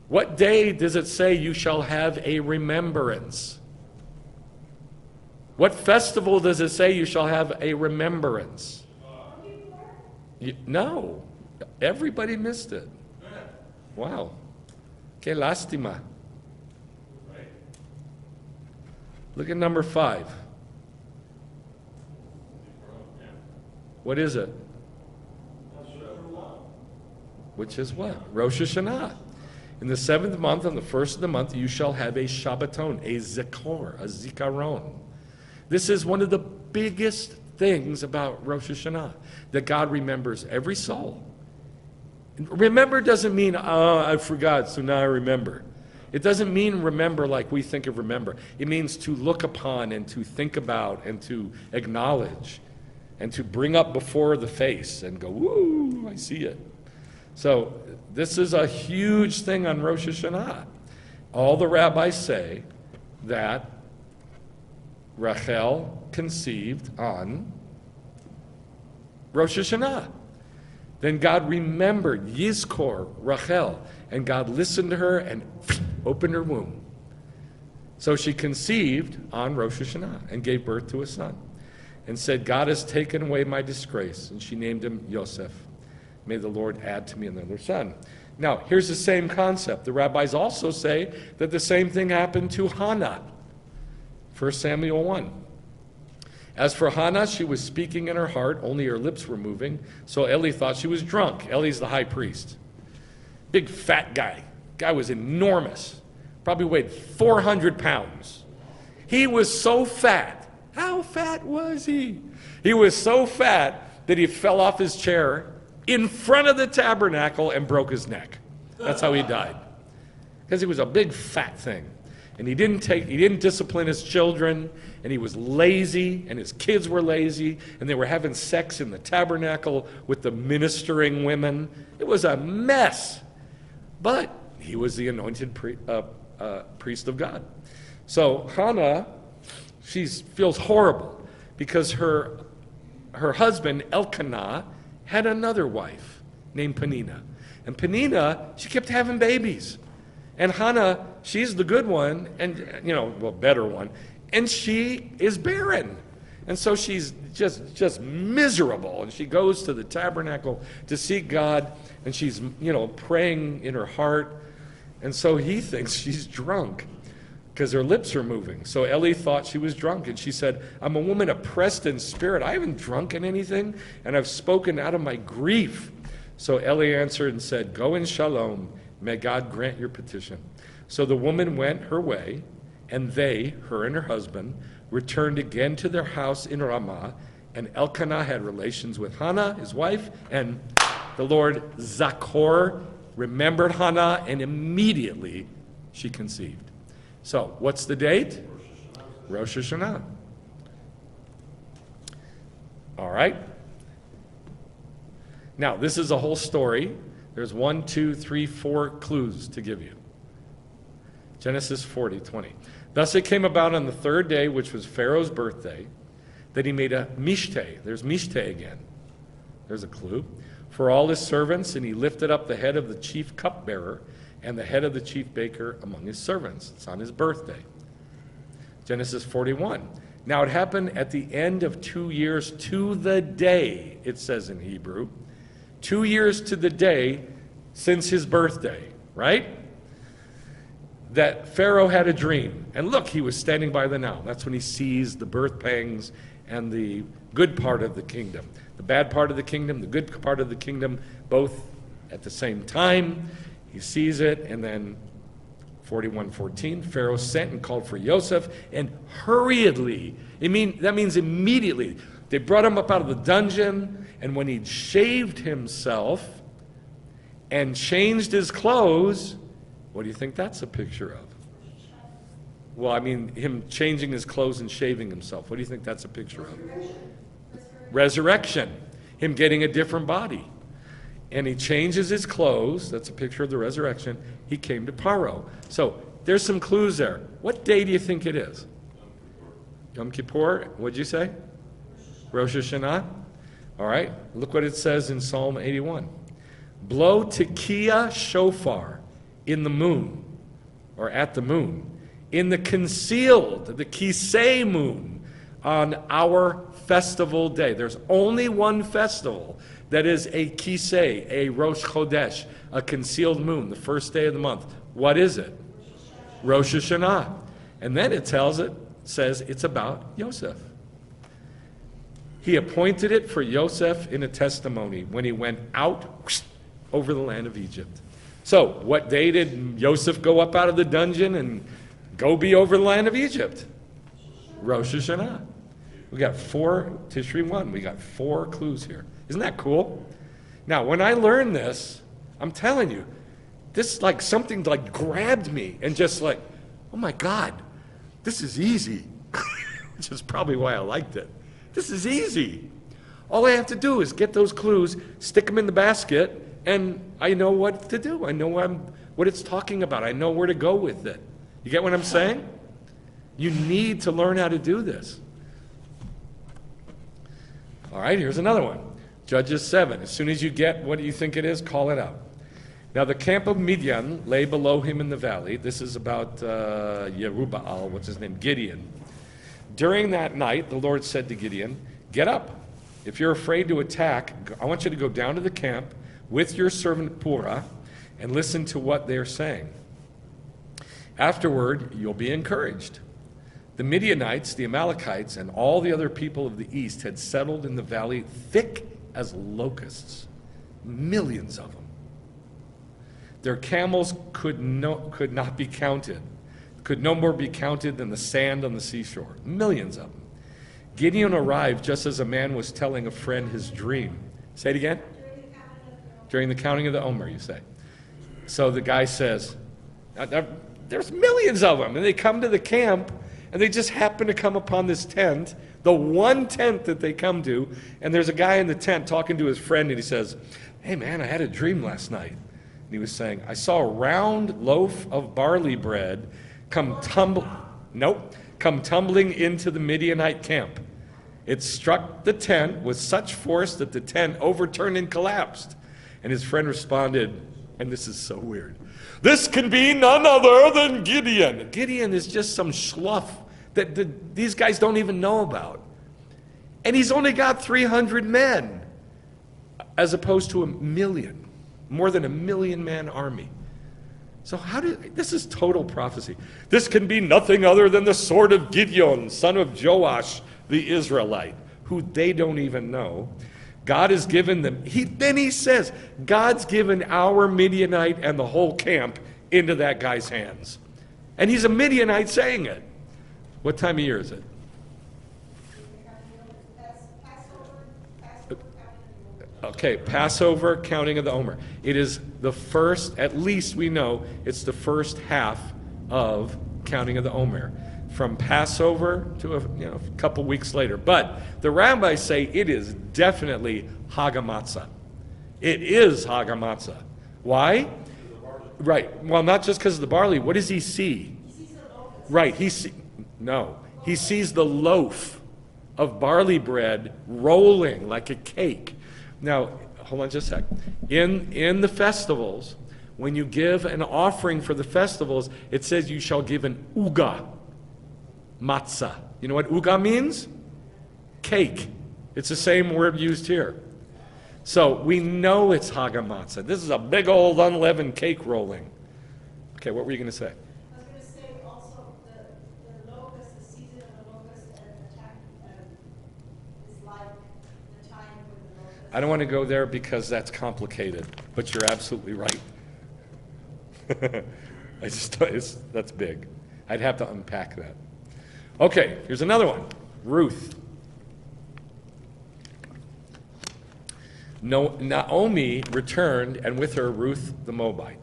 What day does it say you shall have a remembrance? What festival does it say you shall have a remembrance? No. Everybody missed it. Wow. Que lástima. Look at number 5. What is it? Which is what? Rosh Hashanah. In the 7th month, on the 1st of the month, you shall have a Shabbaton, a Zikor, a Zikaron. This is one of the biggest things about Rosh Hashanah, that God remembers every soul. Remember doesn't mean, oh, I forgot, so now I remember. It doesn't mean remember like we think of remember. It means to look upon and to think about and to acknowledge and to bring up before the face and go, woo, I see it. So this is a huge thing on Rosh Hashanah. All the rabbis say that Rachel conceived on Rosh Hashanah. Then God remembered Yizkor, Rachel, and God listened to her and opened her womb. So she conceived on Rosh Hashanah and gave birth to a son and said, God has taken away my disgrace. And she named him Yosef. May the Lord add to me another son. Now, here's the same concept. The rabbis also say that the same thing happened to Hannah. 1 Samuel 1. As for Hannah, she was speaking in her heart, only her lips were moving, so Eli thought she was drunk. Eli's the high priest. Big fat guy. Guy was enormous. Probably weighed 400 pounds. He was so fat. How fat was he? He was so fat that he fell off his chair in front of the tabernacle and broke his neck. That's how he died. Because he was a big fat thing. And he didn't discipline his children, and he was lazy, and his kids were lazy, and they were having sex in the tabernacle with the ministering women. It was a mess. But he was the anointed priest of God. So Hannah, she feels horrible because her husband, Elkanah, had another wife named Peninnah. And Peninnah, she kept having babies. And Hannah, she's the good one, and, better one, and she is barren. And so she's just miserable. And she goes to the tabernacle to seek God, and she's, praying in her heart. And so he thinks she's drunk. because her lips are moving. So Eli thought she was drunk, and she said, I'm a woman oppressed in spirit. I haven't drunken anything, and I've spoken out of my grief. So Eli answered and said, go in shalom. May God grant your petition. So the woman went her way, and they, her and her husband, returned again to their house in Ramah, and Elkanah had relations with Hannah, his wife, and the Lord Zachor remembered Hannah, and immediately she conceived. So, what's the date? Rosh Hashanah. All right. Now, this is a whole story. There's 1, 2, 3, 4 clues to give you. Genesis 40:20. Thus it came about on the third day, which was Pharaoh's birthday, that he made a mishteh. There's mishteh again. There's a clue. For all his servants, and he lifted up the head of the chief cupbearer and the head of the chief baker among his servants. It's on his birthday. Genesis 41. Now it happened at the end of 2 years to the day, it says in Hebrew. 2 years to the day since his birthday, right? That Pharaoh had a dream. And look, he was standing by the Nile. That's when he sees the birth pangs and the good part of the kingdom. The bad part of the kingdom, the good part of the kingdom, both at the same time. He sees it, and then 41:14, Pharaoh sent and called for Joseph, and hurriedly, that means immediately, they brought him up out of the dungeon, and when he'd shaved himself and changed his clothes, what do you think that's a picture of? Well, I mean, him changing his clothes and shaving himself. What do you think that's a picture of? Resurrection. Him getting a different body. And he changes his clothes. That's a picture of the resurrection. He came to Paro. So there's some clues there. What day do you think it is? Yom Kippur. What'd you say? Rosh Hashanah. All right. Look what it says in Psalm 81. Blow tekiah shofar in the moon, or at the moon, in the concealed, the kisei moon, on our festival day. There's only one festival that is a kisei, a Rosh Chodesh, a concealed moon, the first day of the month. What is it? Rosh Hashanah. And then it says it's about Yosef. He appointed it for Yosef in a testimony when he went out over the land of Egypt. So, what day did Yosef go up out of the dungeon and go be over the land of Egypt? Rosh Hashanah. We got 4, Tishri 1, we got 4 clues here. Isn't that cool? Now, when I learned this, I'm telling you, this like something like grabbed me and just like, oh my God, this is easy. Which is probably why I liked it. This is easy. All I have to do is get those clues, stick them in the basket, and I know what to do. I know what it's talking about. I know where to go with it. You get what I'm saying? You need to learn how to do this. All right, here's another one. Judges 7. As soon as you get what you think it is, call it out. Now the camp of Midian lay below him in the valley. This is about Yerubbaal, what's his name? Gideon. During that night, the Lord said to Gideon, get up. If you're afraid to attack, I want you to go down to the camp with your servant Purah and listen to what they're saying. Afterward, you'll be encouraged. The Midianites, the Amalekites, and all the other people of the east had settled in the valley thick as locusts, millions of them. Their camels could not be counted, could no more be counted than the sand on the seashore, millions of them. Gideon arrived just as a man was telling a friend his dream. Say it again? During the counting of the Omer, you say. So the guy says, there's millions of them, and they come to the camp, and they just happen to come upon this tent, the one tent that they come to, and there's a guy in the tent talking to his friend, and he says, hey man, I had a dream last night. And he was saying, I saw a round loaf of barley bread come tumbling into the Midianite camp. It struck the tent with such force that the tent overturned and collapsed. And his friend responded, and this is so weird, this can be none other than Gideon. Gideon is just some schluff that these guys don't even know about. And he's only got 300 men, as opposed to 1 million, more than 1 million man army. So this is total prophecy. This can be nothing other than the sword of Gideon, son of Joash, the Israelite, who they don't even know. God has given them, then he says, God's given our Midianite and the whole camp into that guy's hands. And he's a Midianite saying it. What time of year is it? Okay, Passover, counting of the Omer. It is the first, at least we know, it's the first half of counting of the Omer. From Passover to a couple weeks later. But the rabbis say it is definitely Hagamatzah. It is Hagamatzah. Why? Right. Well, not just because of the barley. What does he see? Right. He sees the loaf of barley bread rolling like a cake. Now, hold on just a sec. In the festivals, when you give an offering for the festivals, it says you shall give an uga, matzah. You know what uga means? Cake. It's the same word used here. So we know it's Hagamatzah. This is a big old unleavened cake rolling. Okay, what were you going to say? I was going to say also the locust, the season of the locust and attack is like the time when the locust. I don't want to go there because that's complicated, but you're absolutely right. That's big. I'd have to unpack that. Okay, here's another one. Ruth. Naomi returned, and with her Ruth the Moabite,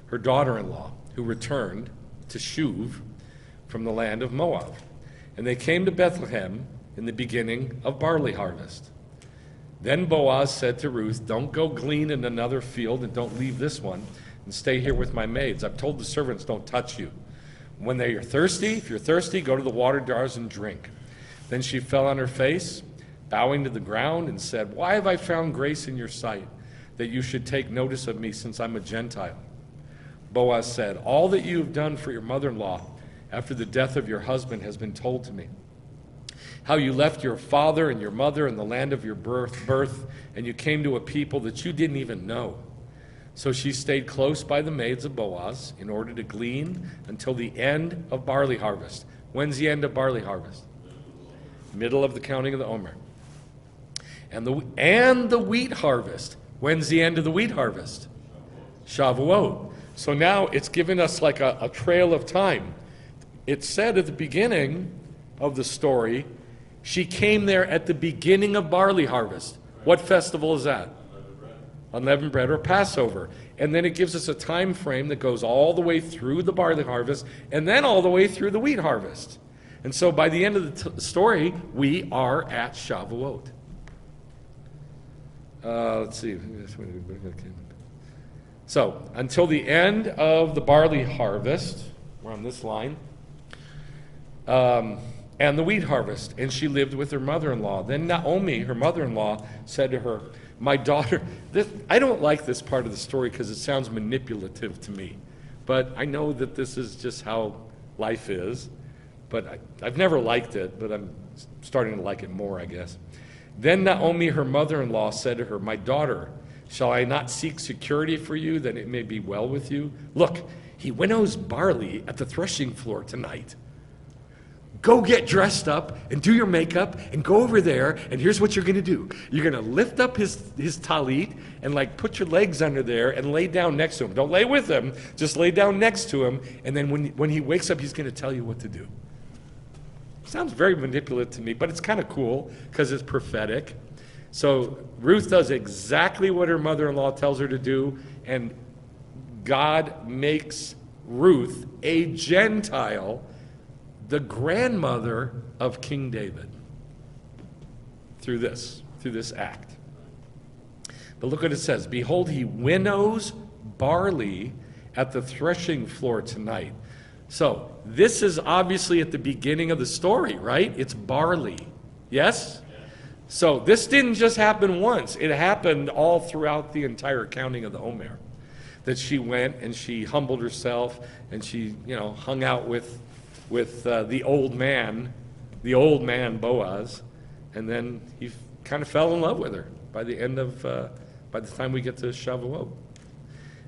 her daughter-in-law, who returned to Shuv from the land of Moab. And they came to Bethlehem in the beginning of barley harvest. Then Boaz said to Ruth, "Don't go glean in another field, and don't leave this one, and stay here with my maids. I've told the servants, don't touch you. When you're thirsty, if you're thirsty, go to the water jars and drink." Then she fell on her face, bowing to the ground, and said, "Why have I found grace in your sight, that you should take notice of me, since I'm a Gentile?" Boaz said, "All that you have done for your mother-in-law after the death of your husband has been told to me. How you left your father and your mother in the land of your birth, and you came to a people that you didn't even know." So she stayed close by the maids of Boaz in order to glean until the end of barley harvest. When's the end of barley harvest? Middle of the counting of the Omer. And the wheat harvest. When's the end of the wheat harvest? Shavuot. So now it's given us like a trail of time. It said at the beginning of the story, she came there at the beginning of barley harvest. What festival is that? Unleavened bread or Passover. And then it gives us a time frame that goes all the way through the barley harvest and then all the way through the wheat harvest. And so by the end of the story, we are at Shavuot. Let's see. So until the end of the barley harvest, we're on this line, and the wheat harvest, and she lived with her mother-in-law. Then Naomi, her mother-in-law, said to her, "My daughter," I don't like this part of the story because it sounds manipulative to me, but I know that this is just how life is, but I've never liked it, but I'm starting to like it more, I guess. Then Naomi, her mother-in-law, said to her, "My daughter, shall I not seek security for you, that it may be well with you? Look, he winnows barley at the threshing floor tonight. Go get dressed up and do your makeup and go over there, and here's what you're going to do. You're going to lift up his talit and like put your legs under there and lay down next to him. Don't lay with him, just lay down next to him, and then when he wakes up, he's going to tell you what to do." Sounds very manipulative to me, but it's kind of cool because it's prophetic. So Ruth does exactly what her mother-in-law tells her to do, and God makes Ruth a Gentile, the grandmother of King David, through this act. But look what it says. "Behold, he winnows barley at the threshing floor tonight." So this is obviously at the beginning of the story, right? It's barley. Yes? So this didn't just happen once. It happened all throughout the entire counting of the Omer. That she went and she humbled herself and she, hung out with the old man Boaz, and then he kind of fell in love with her by the time we get to Shavuot.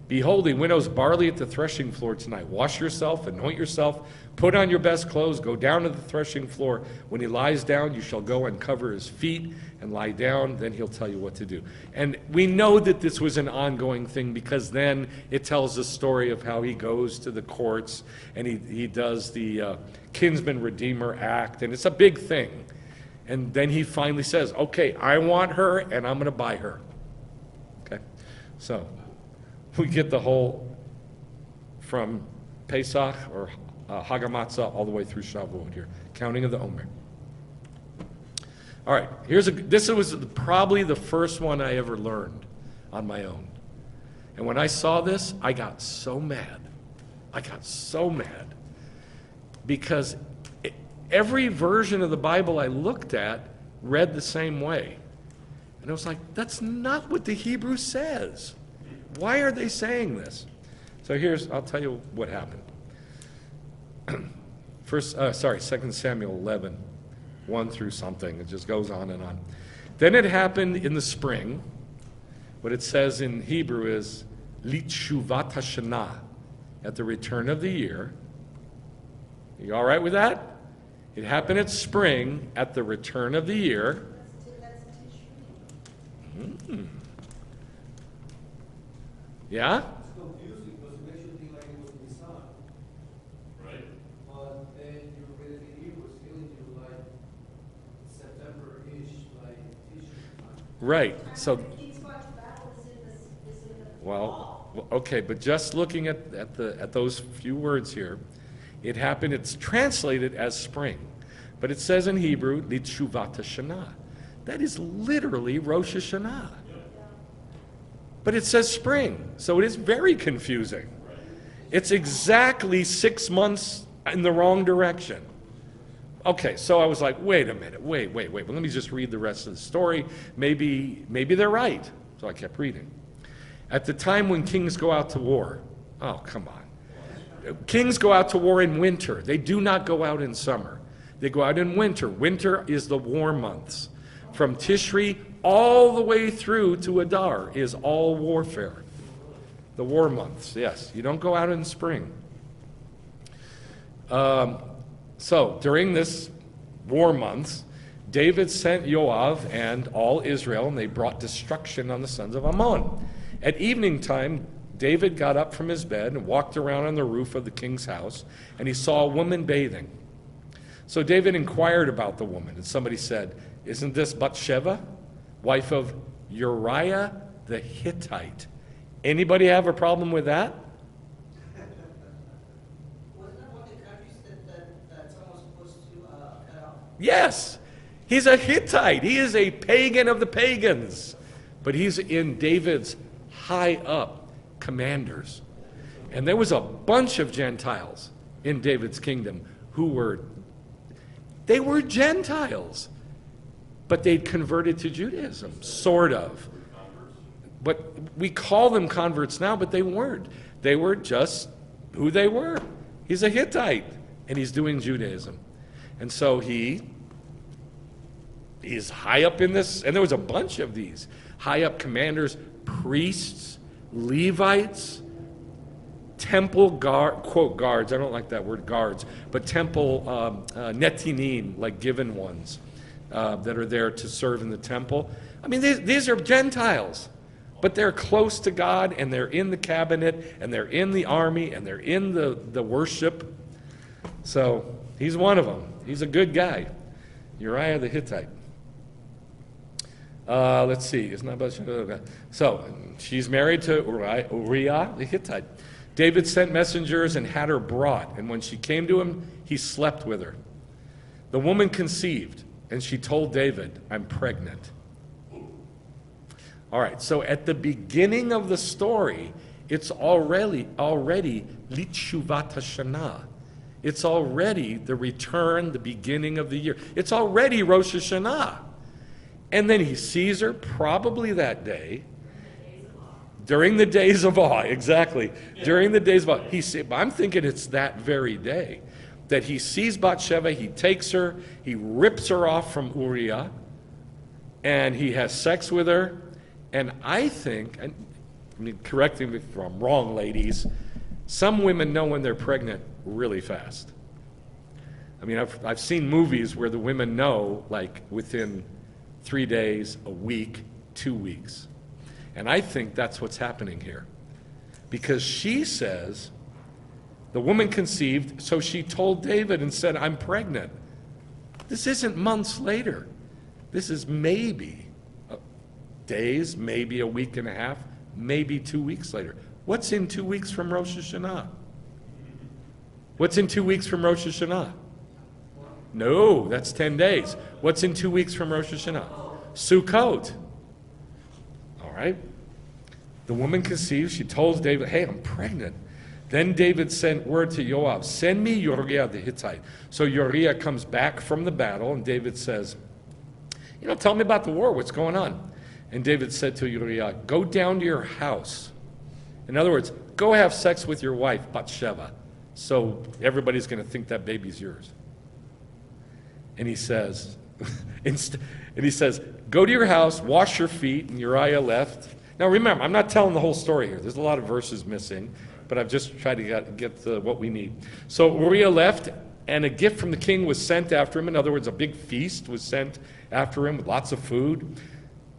Behold, he winnows barley at the threshing floor tonight. Wash yourself, anoint yourself, put on your best clothes, go down to the threshing floor. When he lies down, you shall go and cover his feet and lie down. Then he'll tell you what to do. And we know that this was an ongoing thing because then it tells the story of how he goes to the courts and he does the kinsman redeemer act. And it's a big thing. And then he finally says, okay, I want her and I'm going to buy her. Okay? So we get the whole from Pesach or Hagamatzah all the way through Shavuot here, counting of the Omer. All right, this was probably the first one I ever learned on my own. And when I saw this, I got so mad. I got so mad because every version of the Bible I looked at read the same way. And I was like, that's not what the Hebrew says. Why are they saying this? So I'll tell you what happened. 2 Samuel 11, 1 through something. It just goes on and on. Then it happened in the spring. What it says in Hebrew is Litshuvat Hashanah, at the return of the year. You all right with that? It happened at spring, at the return of the year. Yeah? It's confusing because it makes you think like it was Nisan. Right. But then you read it in Hebrew, it's feeling you like September-ish, like Tishri. Right. So, The King's March battle is in the well, fall. okay, but just looking at those few words here, it happened, it's translated as spring. But it says in Hebrew, Litshuvat Hashanah. That is literally Rosh Hashanah. But it says spring, so it is very confusing. It's exactly 6 months in the wrong direction. Okay, so I was like, wait a minute, wait. Well, let me just read the rest of the story. Maybe they're right. So I kept reading. At the time when kings go out to war, oh, come on. Kings go out to war in winter. They do not go out in summer. They go out in winter. Winter is the war months. From Tishri all the way through to Adar is all warfare. The war months, yes. You don't go out in spring. So during this war months, David sent Yoav and all Israel, and they brought destruction on the sons of Ammon. At evening time, David got up from his bed and walked around on the roof of the king's house, and he saw a woman bathing. So David inquired about the woman, and somebody said, "Isn't this Bathsheba, wife of Uriah the Hittite?" Anybody have a problem with that? Wasn't that one of the countries that someone was supposed to cut off? Yes. He's a Hittite. He is a pagan of the pagans. But he's in David's high up commanders. And there was a bunch of Gentiles in David's kingdom who were Gentiles. But they'd converted to Judaism, sort of. But we call them converts now, but they weren't. They were just who they were. He's a Hittite, and he's doing Judaism. And so he's high up in this, and there was a bunch of these high up commanders, priests, Levites, temple quote guards, I don't like that word guards, but temple netinim, like given ones that are there to serve in the temple. I mean, these are Gentiles, but they're close to God, and they're in the cabinet, and they're in the army, and they're in the worship. So he's one of them. He's a good guy, Uriah the Hittite. Let's see. It's not about. So she's married to Uriah the Hittite. David sent messengers and had her brought, and when she came to him, he slept with her. The woman conceived, and she told David, "I'm pregnant." All right, so at the beginning of the story, it's already Litshuvat Hashanah. It's already the return, the beginning of the year. It's already Rosh Hashanah. And then he sees her probably that day. During the days of awe, exactly. During the days of awe. I'm thinking it's that very day that he sees Bathsheba, he takes her, he rips her off from Uriah, and he has sex with her. And I think, and I mean, correct me if I'm wrong, ladies, some women know when they're pregnant really fast. I mean, I've seen movies where the women know, like, within 3 days, a week, 2 weeks. And I think that's what's happening here. Because she says, the woman conceived, so she told David and said, I'm pregnant. This isn't months later. This is maybe days, maybe a week and a half, maybe 2 weeks later. What's in 2 weeks from Rosh Hashanah? What's in 2 weeks from Rosh Hashanah? No, that's 10 days. What's in 2 weeks from Rosh Hashanah? Sukkot. All right. The woman conceived. She told David, hey, I'm pregnant. Then David sent word to Joab, send me Uriah the Hittite. So Uriah comes back from the battle, and David says, tell me about the war. What's going on? And David said to Uriah, go down to your house. In other words, go have sex with your wife, Bathsheba, so everybody's going to think that baby's yours. And he says, go to your house, wash your feet, and Uriah left. Now remember, I'm not telling the whole story here. There's a lot of verses missing, but I've just tried to get what we need. So Uriah left, and a gift from the king was sent after him. In other words, a big feast was sent after him with lots of food.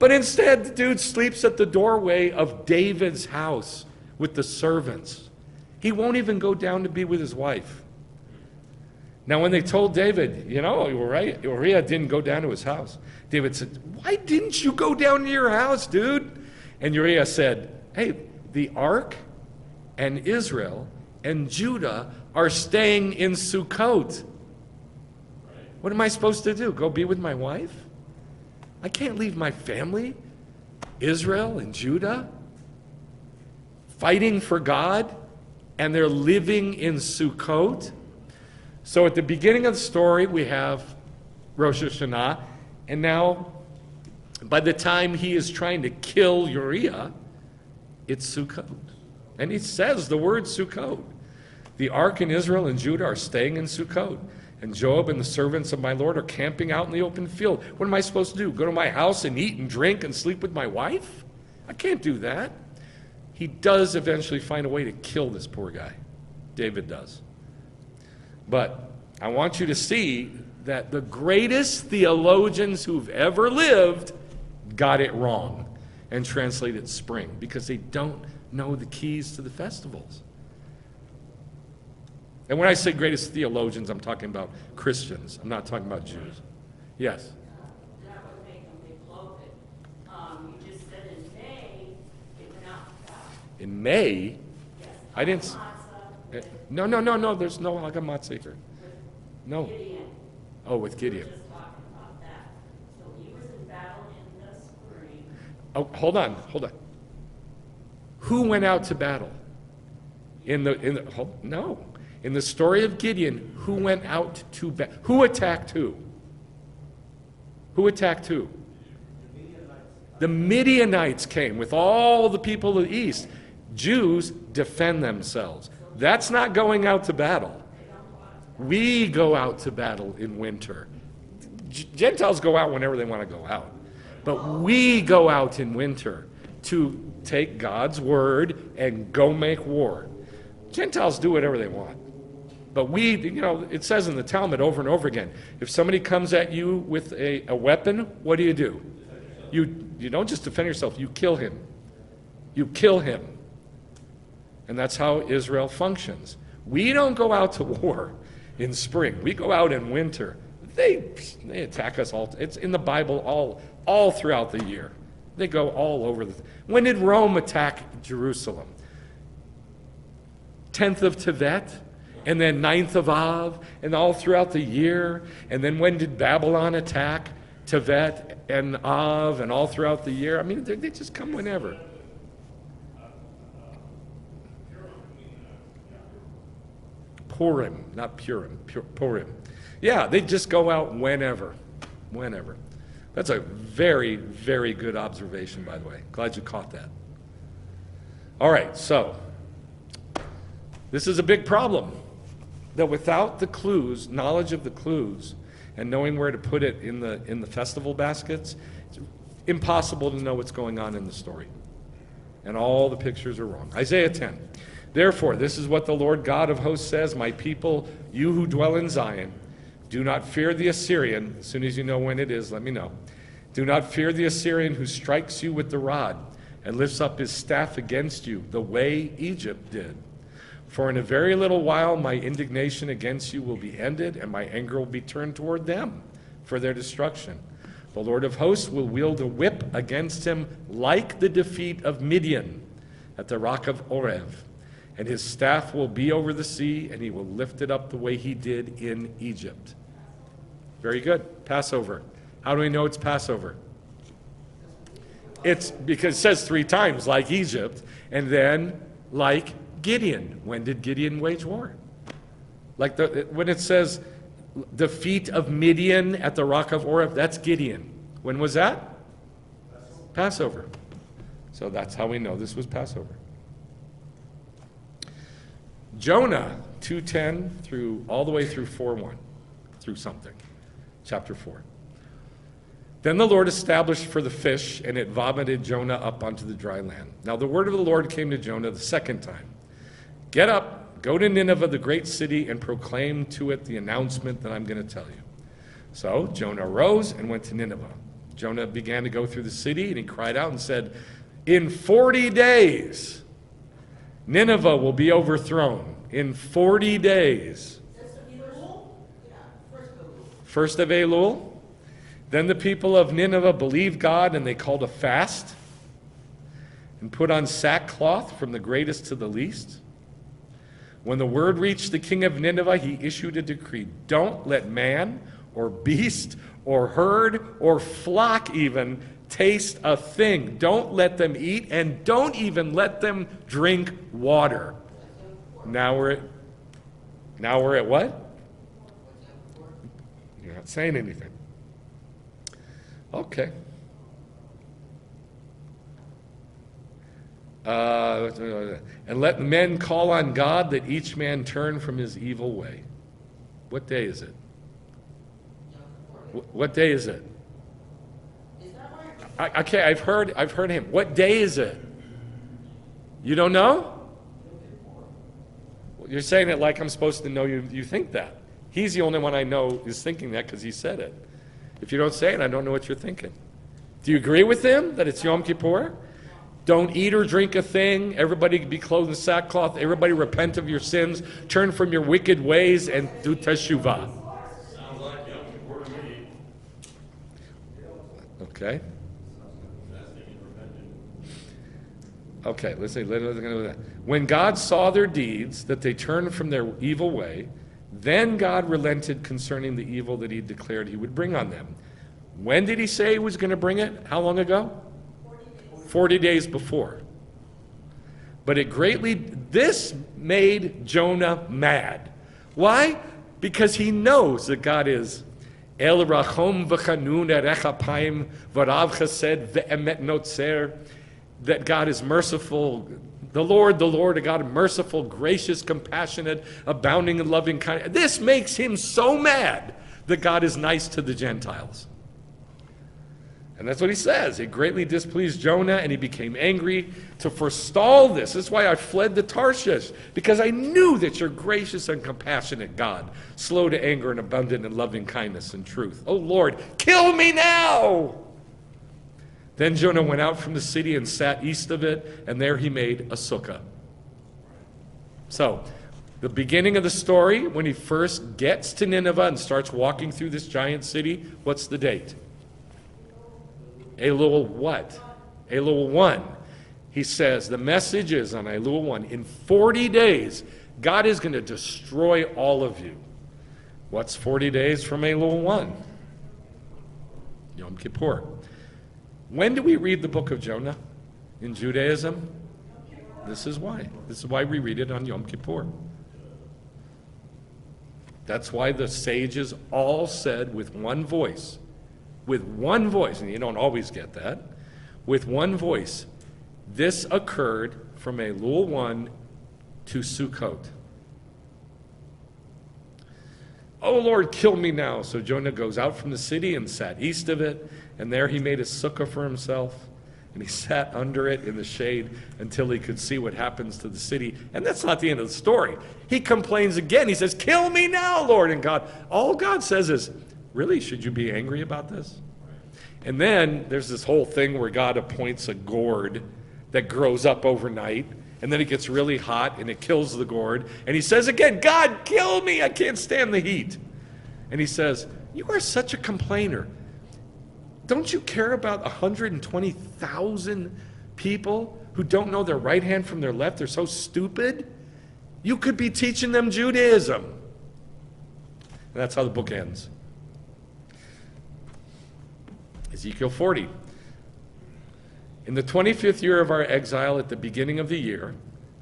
But instead, the dude sleeps at the doorway of David's house with the servants. He won't even go down to be with his wife. Now, when they told David, Uriah didn't go down to his house, David said, why didn't you go down to your house, dude? And Uriah said, hey, the ark and Israel and Judah are staying in Sukkot. What am I supposed to do? Go be with my wife? I can't leave my family, Israel and Judah, fighting for God, and they're living in Sukkot. So at the beginning of the story, we have Rosh Hashanah, and now, by the time he is trying to kill Uriah, it's Sukkot. And he says the word Sukkot. The ark in Israel and Judah are staying in Sukkot, and Joab and the servants of my Lord are camping out in the open field. What am I supposed to do? Go to my house and eat and drink and sleep with my wife? I can't do that. He does eventually find a way to kill this poor guy. David does. But I want you to see that the greatest theologians who've ever lived got it wrong and translated spring because they don't know the keys to the festivals. And when I say greatest theologians, I'm talking about Christians. I'm not talking about Jews. Yes? That would make them be bloated. You just said in May, it went out to God. In May? Yes. I didn't... Matzah No, there's no Hagamatzah here. No. Gideon. Oh, with We were Gideon. just talking about that. So he was in battle in the spring. Oh, hold on. Who went out to battle? No. In the story of Gideon, who went out to battle? Who attacked who? Who attacked who? The Midianites came with all the people of the east. Jews defend themselves. That's not going out to battle. We go out to battle in winter. Gentiles go out whenever they want to go out. But we go out in winter to take God's word and go make war. Gentiles do whatever they want. But we, it says in the Talmud over and over again, if somebody comes at you with a weapon, what do? You don't just defend yourself, you kill him. You kill him. And that's how Israel functions. We don't go out to war in spring. We go out in winter. They attack us all. It's in the Bible all throughout the year. They go all over. When did Rome attack Jerusalem? 10th of Tevet, and then 9th of Av, and all throughout the year. And then when did Babylon attack Tevet and Av, and all throughout the year? I mean, they just come whenever. Purim, not Purim, Purim. Yeah, they just go out whenever. That's a very, very good observation, by the way. Glad you caught that. All right, so this is a big problem. That without the clues, knowledge of the clues, and knowing where to put it in the festival baskets, it's impossible to know what's going on in the story. and all the pictures are wrong. Isaiah 10. Therefore, this is what the Lord God of hosts says, my people, you who dwell in Zion, do not fear the Assyrian. As soon as you know when it is, let me know. Do not fear the Assyrian who strikes you with the rod and lifts up his staff against you, the way Egypt did. For in a very little while my indignation against you will be ended, and my anger will be turned toward them for their destruction. The Lord of hosts will wield a whip against him like the defeat of Midian at the rock of Oreb. And his staff will be over the sea, and he will lift it up the way he did in Egypt. Very good. Passover. How do we know it's Passover? It's because it says 3 times, like Egypt, and then like Gideon. When did Gideon wage war? Like when it says defeat of Midian at the rock of Oreb, that's Gideon. When was that? Passover. So that's how we know this was Passover. Jonah 2:10 through all the way through 4:1, through something, chapter 4. Then the Lord established for the fish, and it vomited Jonah up onto the dry land. Now the word of the Lord came to Jonah the second time. Get up, go to Nineveh, the great city, and proclaim to it the announcement that I'm going to tell you. So Jonah arose and went to Nineveh. Jonah began to go through the city, and he cried out and said, in 40 days, Nineveh will be overthrown. In 40 days. First of Elul. Then the people of Nineveh believed God, and they called a fast and put on sackcloth from the greatest to the least. When the word reached the king of Nineveh, he issued a decree. Don't let man or beast or herd or flock even taste a thing. Don't let them eat, and don't even let them drink water. Now we're at what? You're not saying anything. Okay. And let men call on God that each man turn from his evil way. What day is it? What day is it? Okay, I've heard him. What day is it? You don't know? Well, you're saying it like I'm supposed to know you think that. He's the only one I know is thinking that because he said it. If you don't say it, I don't know what you're thinking. Do you agree with him that it's Yom Kippur? Don't eat or drink a thing. Everybody be clothed in sackcloth. Everybody repent of your sins. Turn from your wicked ways and do teshuvah. Sounds like Yom Kippur to me. Okay. Okay, let's see. When God saw their deeds, that they turned from their evil way, then God relented concerning the evil that he declared he would bring on them. When did he say he was going to bring it? How long ago? 40 days before. But this made Jonah mad. Why? Because he knows that God is El Rachom V'Chanun Erech Apayim V'Rav Chesed V'Emet Notzer, that God is merciful. The Lord, a God merciful, gracious, compassionate, abounding in loving kindness. This makes him so mad that God is nice to the Gentiles. And that's what he says. It greatly displeased Jonah, and he became angry to forestall this. That's why I fled to Tarshish, because I knew that you're gracious and compassionate God, slow to anger and abundant in loving kindness and truth. Oh Lord, kill me now! Then Jonah went out from the city and sat east of it, and there he made a sukkah. So, the beginning of the story, when he first gets to Nineveh and starts walking through this giant city, what's the date? Elul what? Elul 1. He says, the message is on Elul 1, in 40 days, God is going to destroy all of you. What's 40 days from Elul 1? Yom Kippur. When do we read the book of Jonah in Judaism? This is why. This is why we read it on Yom Kippur. That's why the sages all said with one voice, and you don't always get that, with one voice, this occurred from Elul 1 to Sukkot. Oh Lord, kill me now. So Jonah goes out from the city and sat east of it, and there he made a sukkah for himself. And he sat under it in the shade until he could see what happens to the city. And that's not the end of the story. He complains again. He says, kill me now, Lord. And God, all God says is, really, should you be angry about this? And then there's this whole thing where God appoints a gourd that grows up overnight. And then it gets really hot and it kills the gourd. And he says again, God, kill me. I can't stand the heat. And he says, you are such a complainer. Don't you care about 120,000 people who don't know their right hand from their left? They're so stupid. You could be teaching them Judaism. And that's how the book ends. Ezekiel 40. In the 25th year of our exile, at the beginning of the year,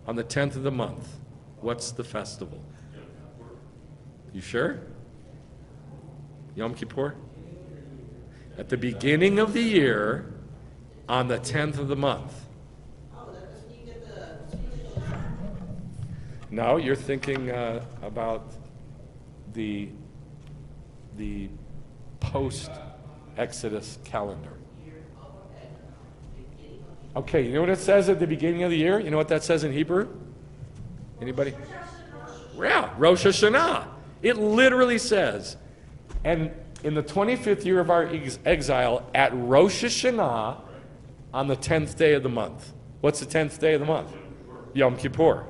on the 10th of the month, what's the festival? You sure? Yom Kippur? At the beginning of the year, on the 10th of the month. Oh, that's when you get the. No, you're thinking about the post-Exodus calendar. Okay, you know what it says at the beginning of the year? You know what that says in Hebrew? Anybody? Yeah, Rosh Hashanah. It literally says, and in the 25th year of our exile, at Rosh Hashanah, on the 10th day of the month. What's the 10th day of the month? Yom Kippur.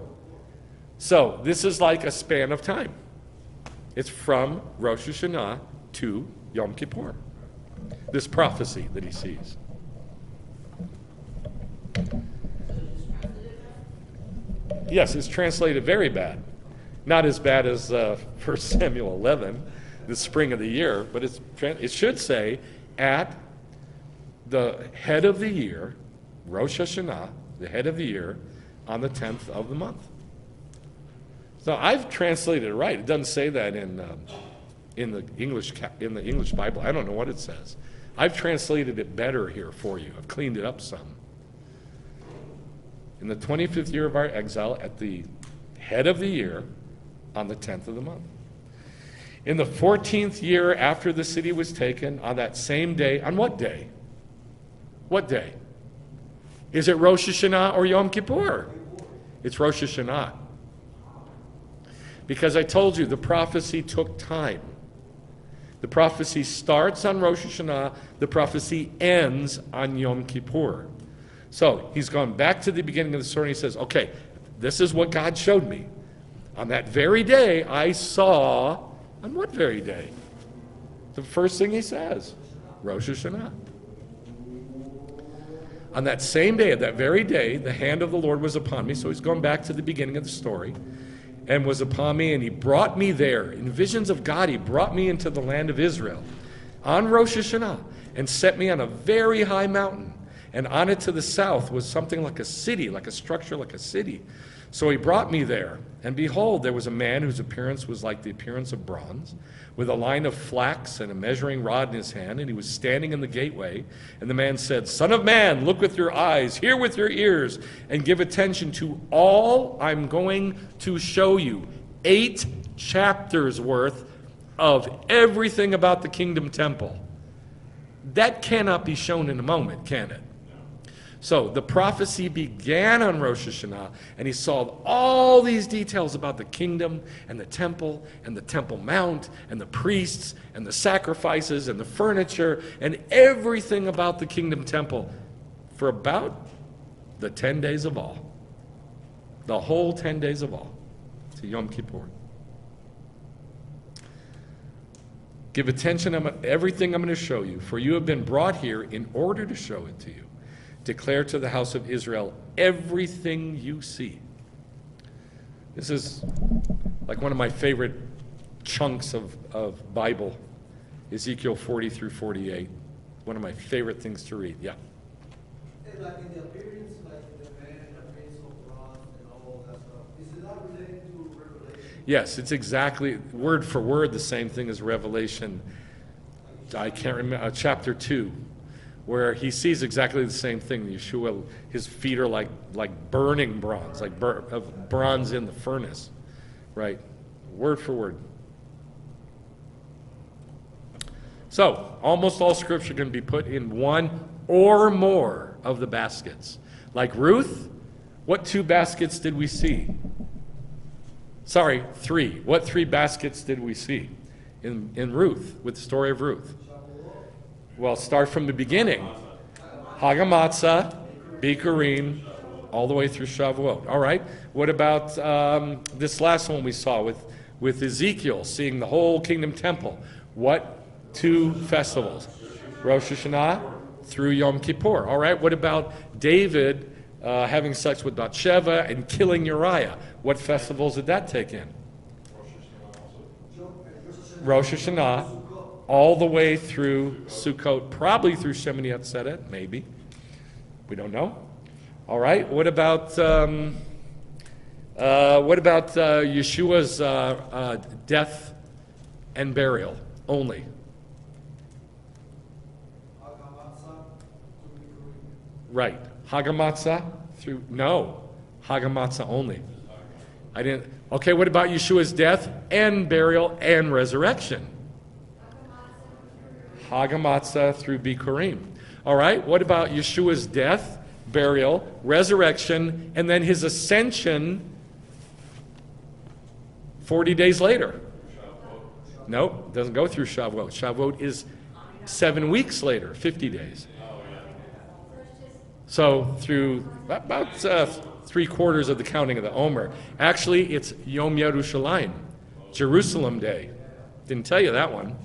So this is like a span of time. It's from Rosh Hashanah to Yom Kippur. This prophecy that he sees. Yes, it's translated very bad. Not as bad as 1 Samuel 11, the spring of the year, but it should say, at the head of the year, Rosh Hashanah, the head of the year, on the 10th of the month. So I've translated it right. It doesn't say that in the English Bible. I don't know what it says. I've translated it better here for you. I've cleaned it up some. In the 25th year of our exile, at the head of the year, on the 10th of the month. In the 14th year after the city was taken, on that same day, on what day? What day? Is it Rosh Hashanah or Yom Kippur? It's Rosh Hashanah. Because I told you, the prophecy took time. The prophecy starts on Rosh Hashanah, the prophecy ends on Yom Kippur. So he's gone back to the beginning of the story and he says, okay, this is what God showed me. On that very day, I saw, on what very day? The first thing he says, Rosh Hashanah. On that same day, that very day, the hand of the Lord was upon me. So he's gone back to the beginning of the story. And was upon me, and he brought me there. In visions of God, he brought me into the land of Israel on Rosh Hashanah and set me on a very high mountain. And on it to the south was something like a city, like a structure like a city. So he brought me there, and behold, there was a man whose appearance was like the appearance of bronze, with a line of flax and a measuring rod in his hand, and he was standing in the gateway. And the man said, Son of man, look with your eyes, hear with your ears, and give attention to all I'm going to show you. 8 chapters worth of everything about the kingdom temple. That cannot be shown in a moment, can it? So the prophecy began on Rosh Hashanah, and he saw all these details about the kingdom and the Temple Mount and the priests and the sacrifices and the furniture and everything about the kingdom temple for about the 10 days of all. The whole 10 days of all to Yom Kippur. Give attention to everything I'm going to show you, for you have been brought here in order to show it to you. Declare to the house of Israel everything you see. This is like one of my favorite chunks of Bible, Ezekiel 40 through 48. One of my favorite things to read. Yeah. And like in the appearance, like in the man, the face of bronze and all that stuff, is it not related to Revelation? Yes, it's exactly word for word the same thing as Revelation. I can't remember, chapter 2. Where he sees exactly the same thing. Yeshua, his feet are like burning bronze, like bronze in the furnace, right? Word for word. So, almost all scripture can be put in one or more of the baskets. Like Ruth, what 2 baskets did we see? Sorry, 3. What 3 baskets did we see in Ruth, with the story of Ruth? Well, start from the beginning. Hagamatzah, Bikurim, all the way through Shavuot. All right. What about this last one we saw with Ezekiel seeing the whole kingdom temple? What 2 festivals? Rosh Hashanah through Yom Kippur. All right. What about David having sex with Bathsheba and killing Uriah? What festivals did that take in? Rosh Hashanah, all the way through Sukkot, probably through Shemini Atzeret, maybe. We don't know. All right. What about Yeshua's death and burial only? Right. Hagamatzah through Hagamatzah only. I didn't. Okay. What about Yeshua's death and burial and resurrection? Hagamatzah through Bikurim. All right. What about Yeshua's death, burial, resurrection, and then his ascension 40 days later? Nope, doesn't go through Shavuot. Shavuot is 7 weeks later, 50 days. So through about 3/4 of the counting of the Omer. Actually, it's Yom Yerushalayim, Jerusalem Day. Didn't tell you that one.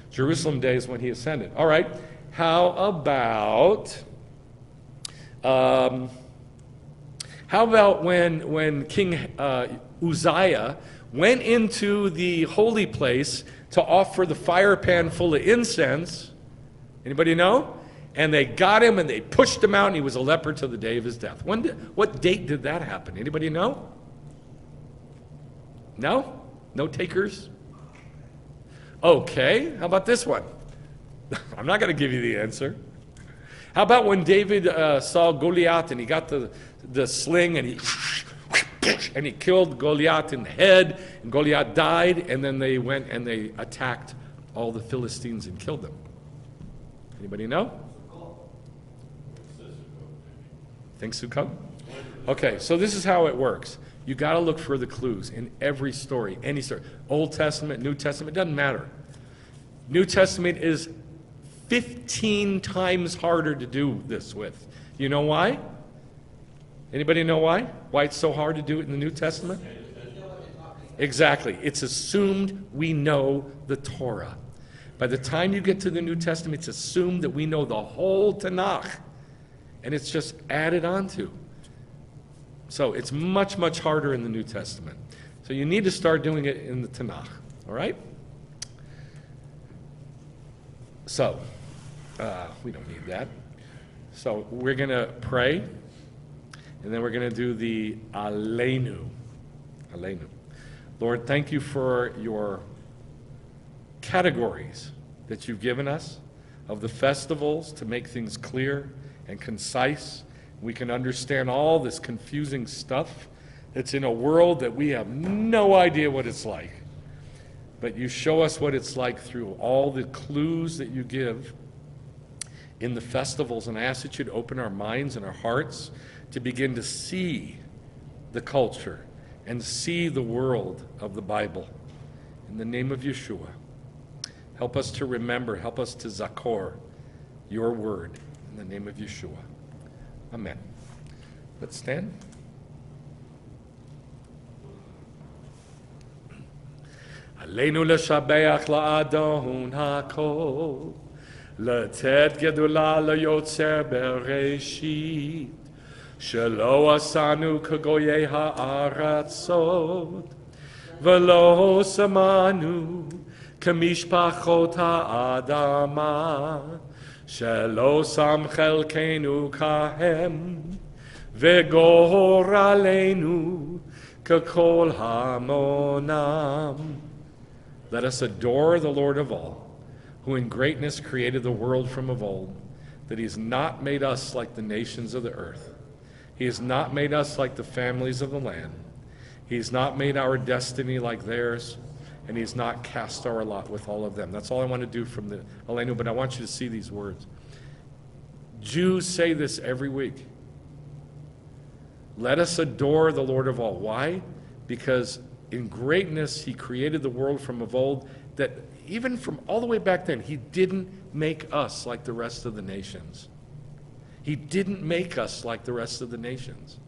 Jerusalem Day is when he ascended. All right. How about when King Uzziah went into the holy place to offer the fire pan full of incense? Anybody know? And they got him and they pushed him out, and he was a leper till the day of his death. What date did that happen? Anybody know? No? No takers? Okay. How about this one? I'm not going to give you the answer. How about when David saw Goliath and he got the sling and he killed Goliath in the head, and Goliath died, and then they went and they attacked all the Philistines and killed them? Anybody know? Think Sukkot? Okay, so this is how it works. You got to look for the clues in every story, any story. Old Testament, New Testament, doesn't matter. New Testament is 15 times harder to do this with. You know why? Anybody know why? Why it's so hard to do it in the New Testament? Exactly. It's assumed we know the Torah. By the time you get to the New Testament, it's assumed that we know the whole Tanakh. And it's just added onto. So it's much, much harder in the New Testament. So you need to start doing it in the Tanakh. All right? So, we don't need that. So we're going to pray, and then we're going to do the Aleinu. Aleinu. Lord, thank you for your categories that you've given us of the festivals to make things clear and concise. We can understand all this confusing stuff that's in a world that we have no idea what it's like. But you show us what it's like through all the clues that you give in the festivals, and I ask that you'd open our minds and our hearts to begin to see the culture and see the world of the Bible. In the name of Yeshua, help us to remember, help us to zakor your word. In the name of Yeshua. Amen. Let's stand. Aleinu l'shabeach la'adon hakol, לתת גדולה ליוצר בראשית, שלא עשנו כגויי הארצות, ולא שמנו כמשפחות האדמה, שלא שם חלקנו כהם, וגורלנו ככל המונם. Let us adore the Lord of all, who in greatness created the world from of old, that he has not made us like the nations of the earth. He has not made us like the families of the land. He has not made our destiny like theirs, and he has not cast our lot with all of them. That's all I want to do from the Aleinu, but I want you to see these words. Jews say this every week. Let us adore the Lord of all. Why? Because in greatness he created the world from of old, that even from all the way back then, he didn't make us like the rest of the nations. He didn't make us like the rest of the nations.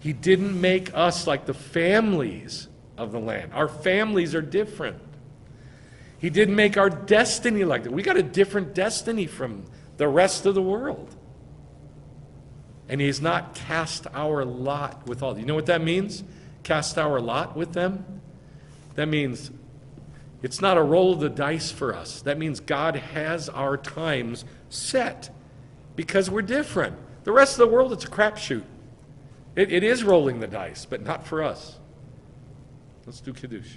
He didn't make us like the families of the land. Our families are different. He didn't make our destiny like that. We got a different destiny from the rest of the world. And he's not cast our lot with all. You know what that means? Cast our lot with them? That means it's not a roll of the dice for us. That means God has our times set because we're different. The rest of the world, it's a crapshoot. It is rolling the dice, but not for us. Let's do Kiddush.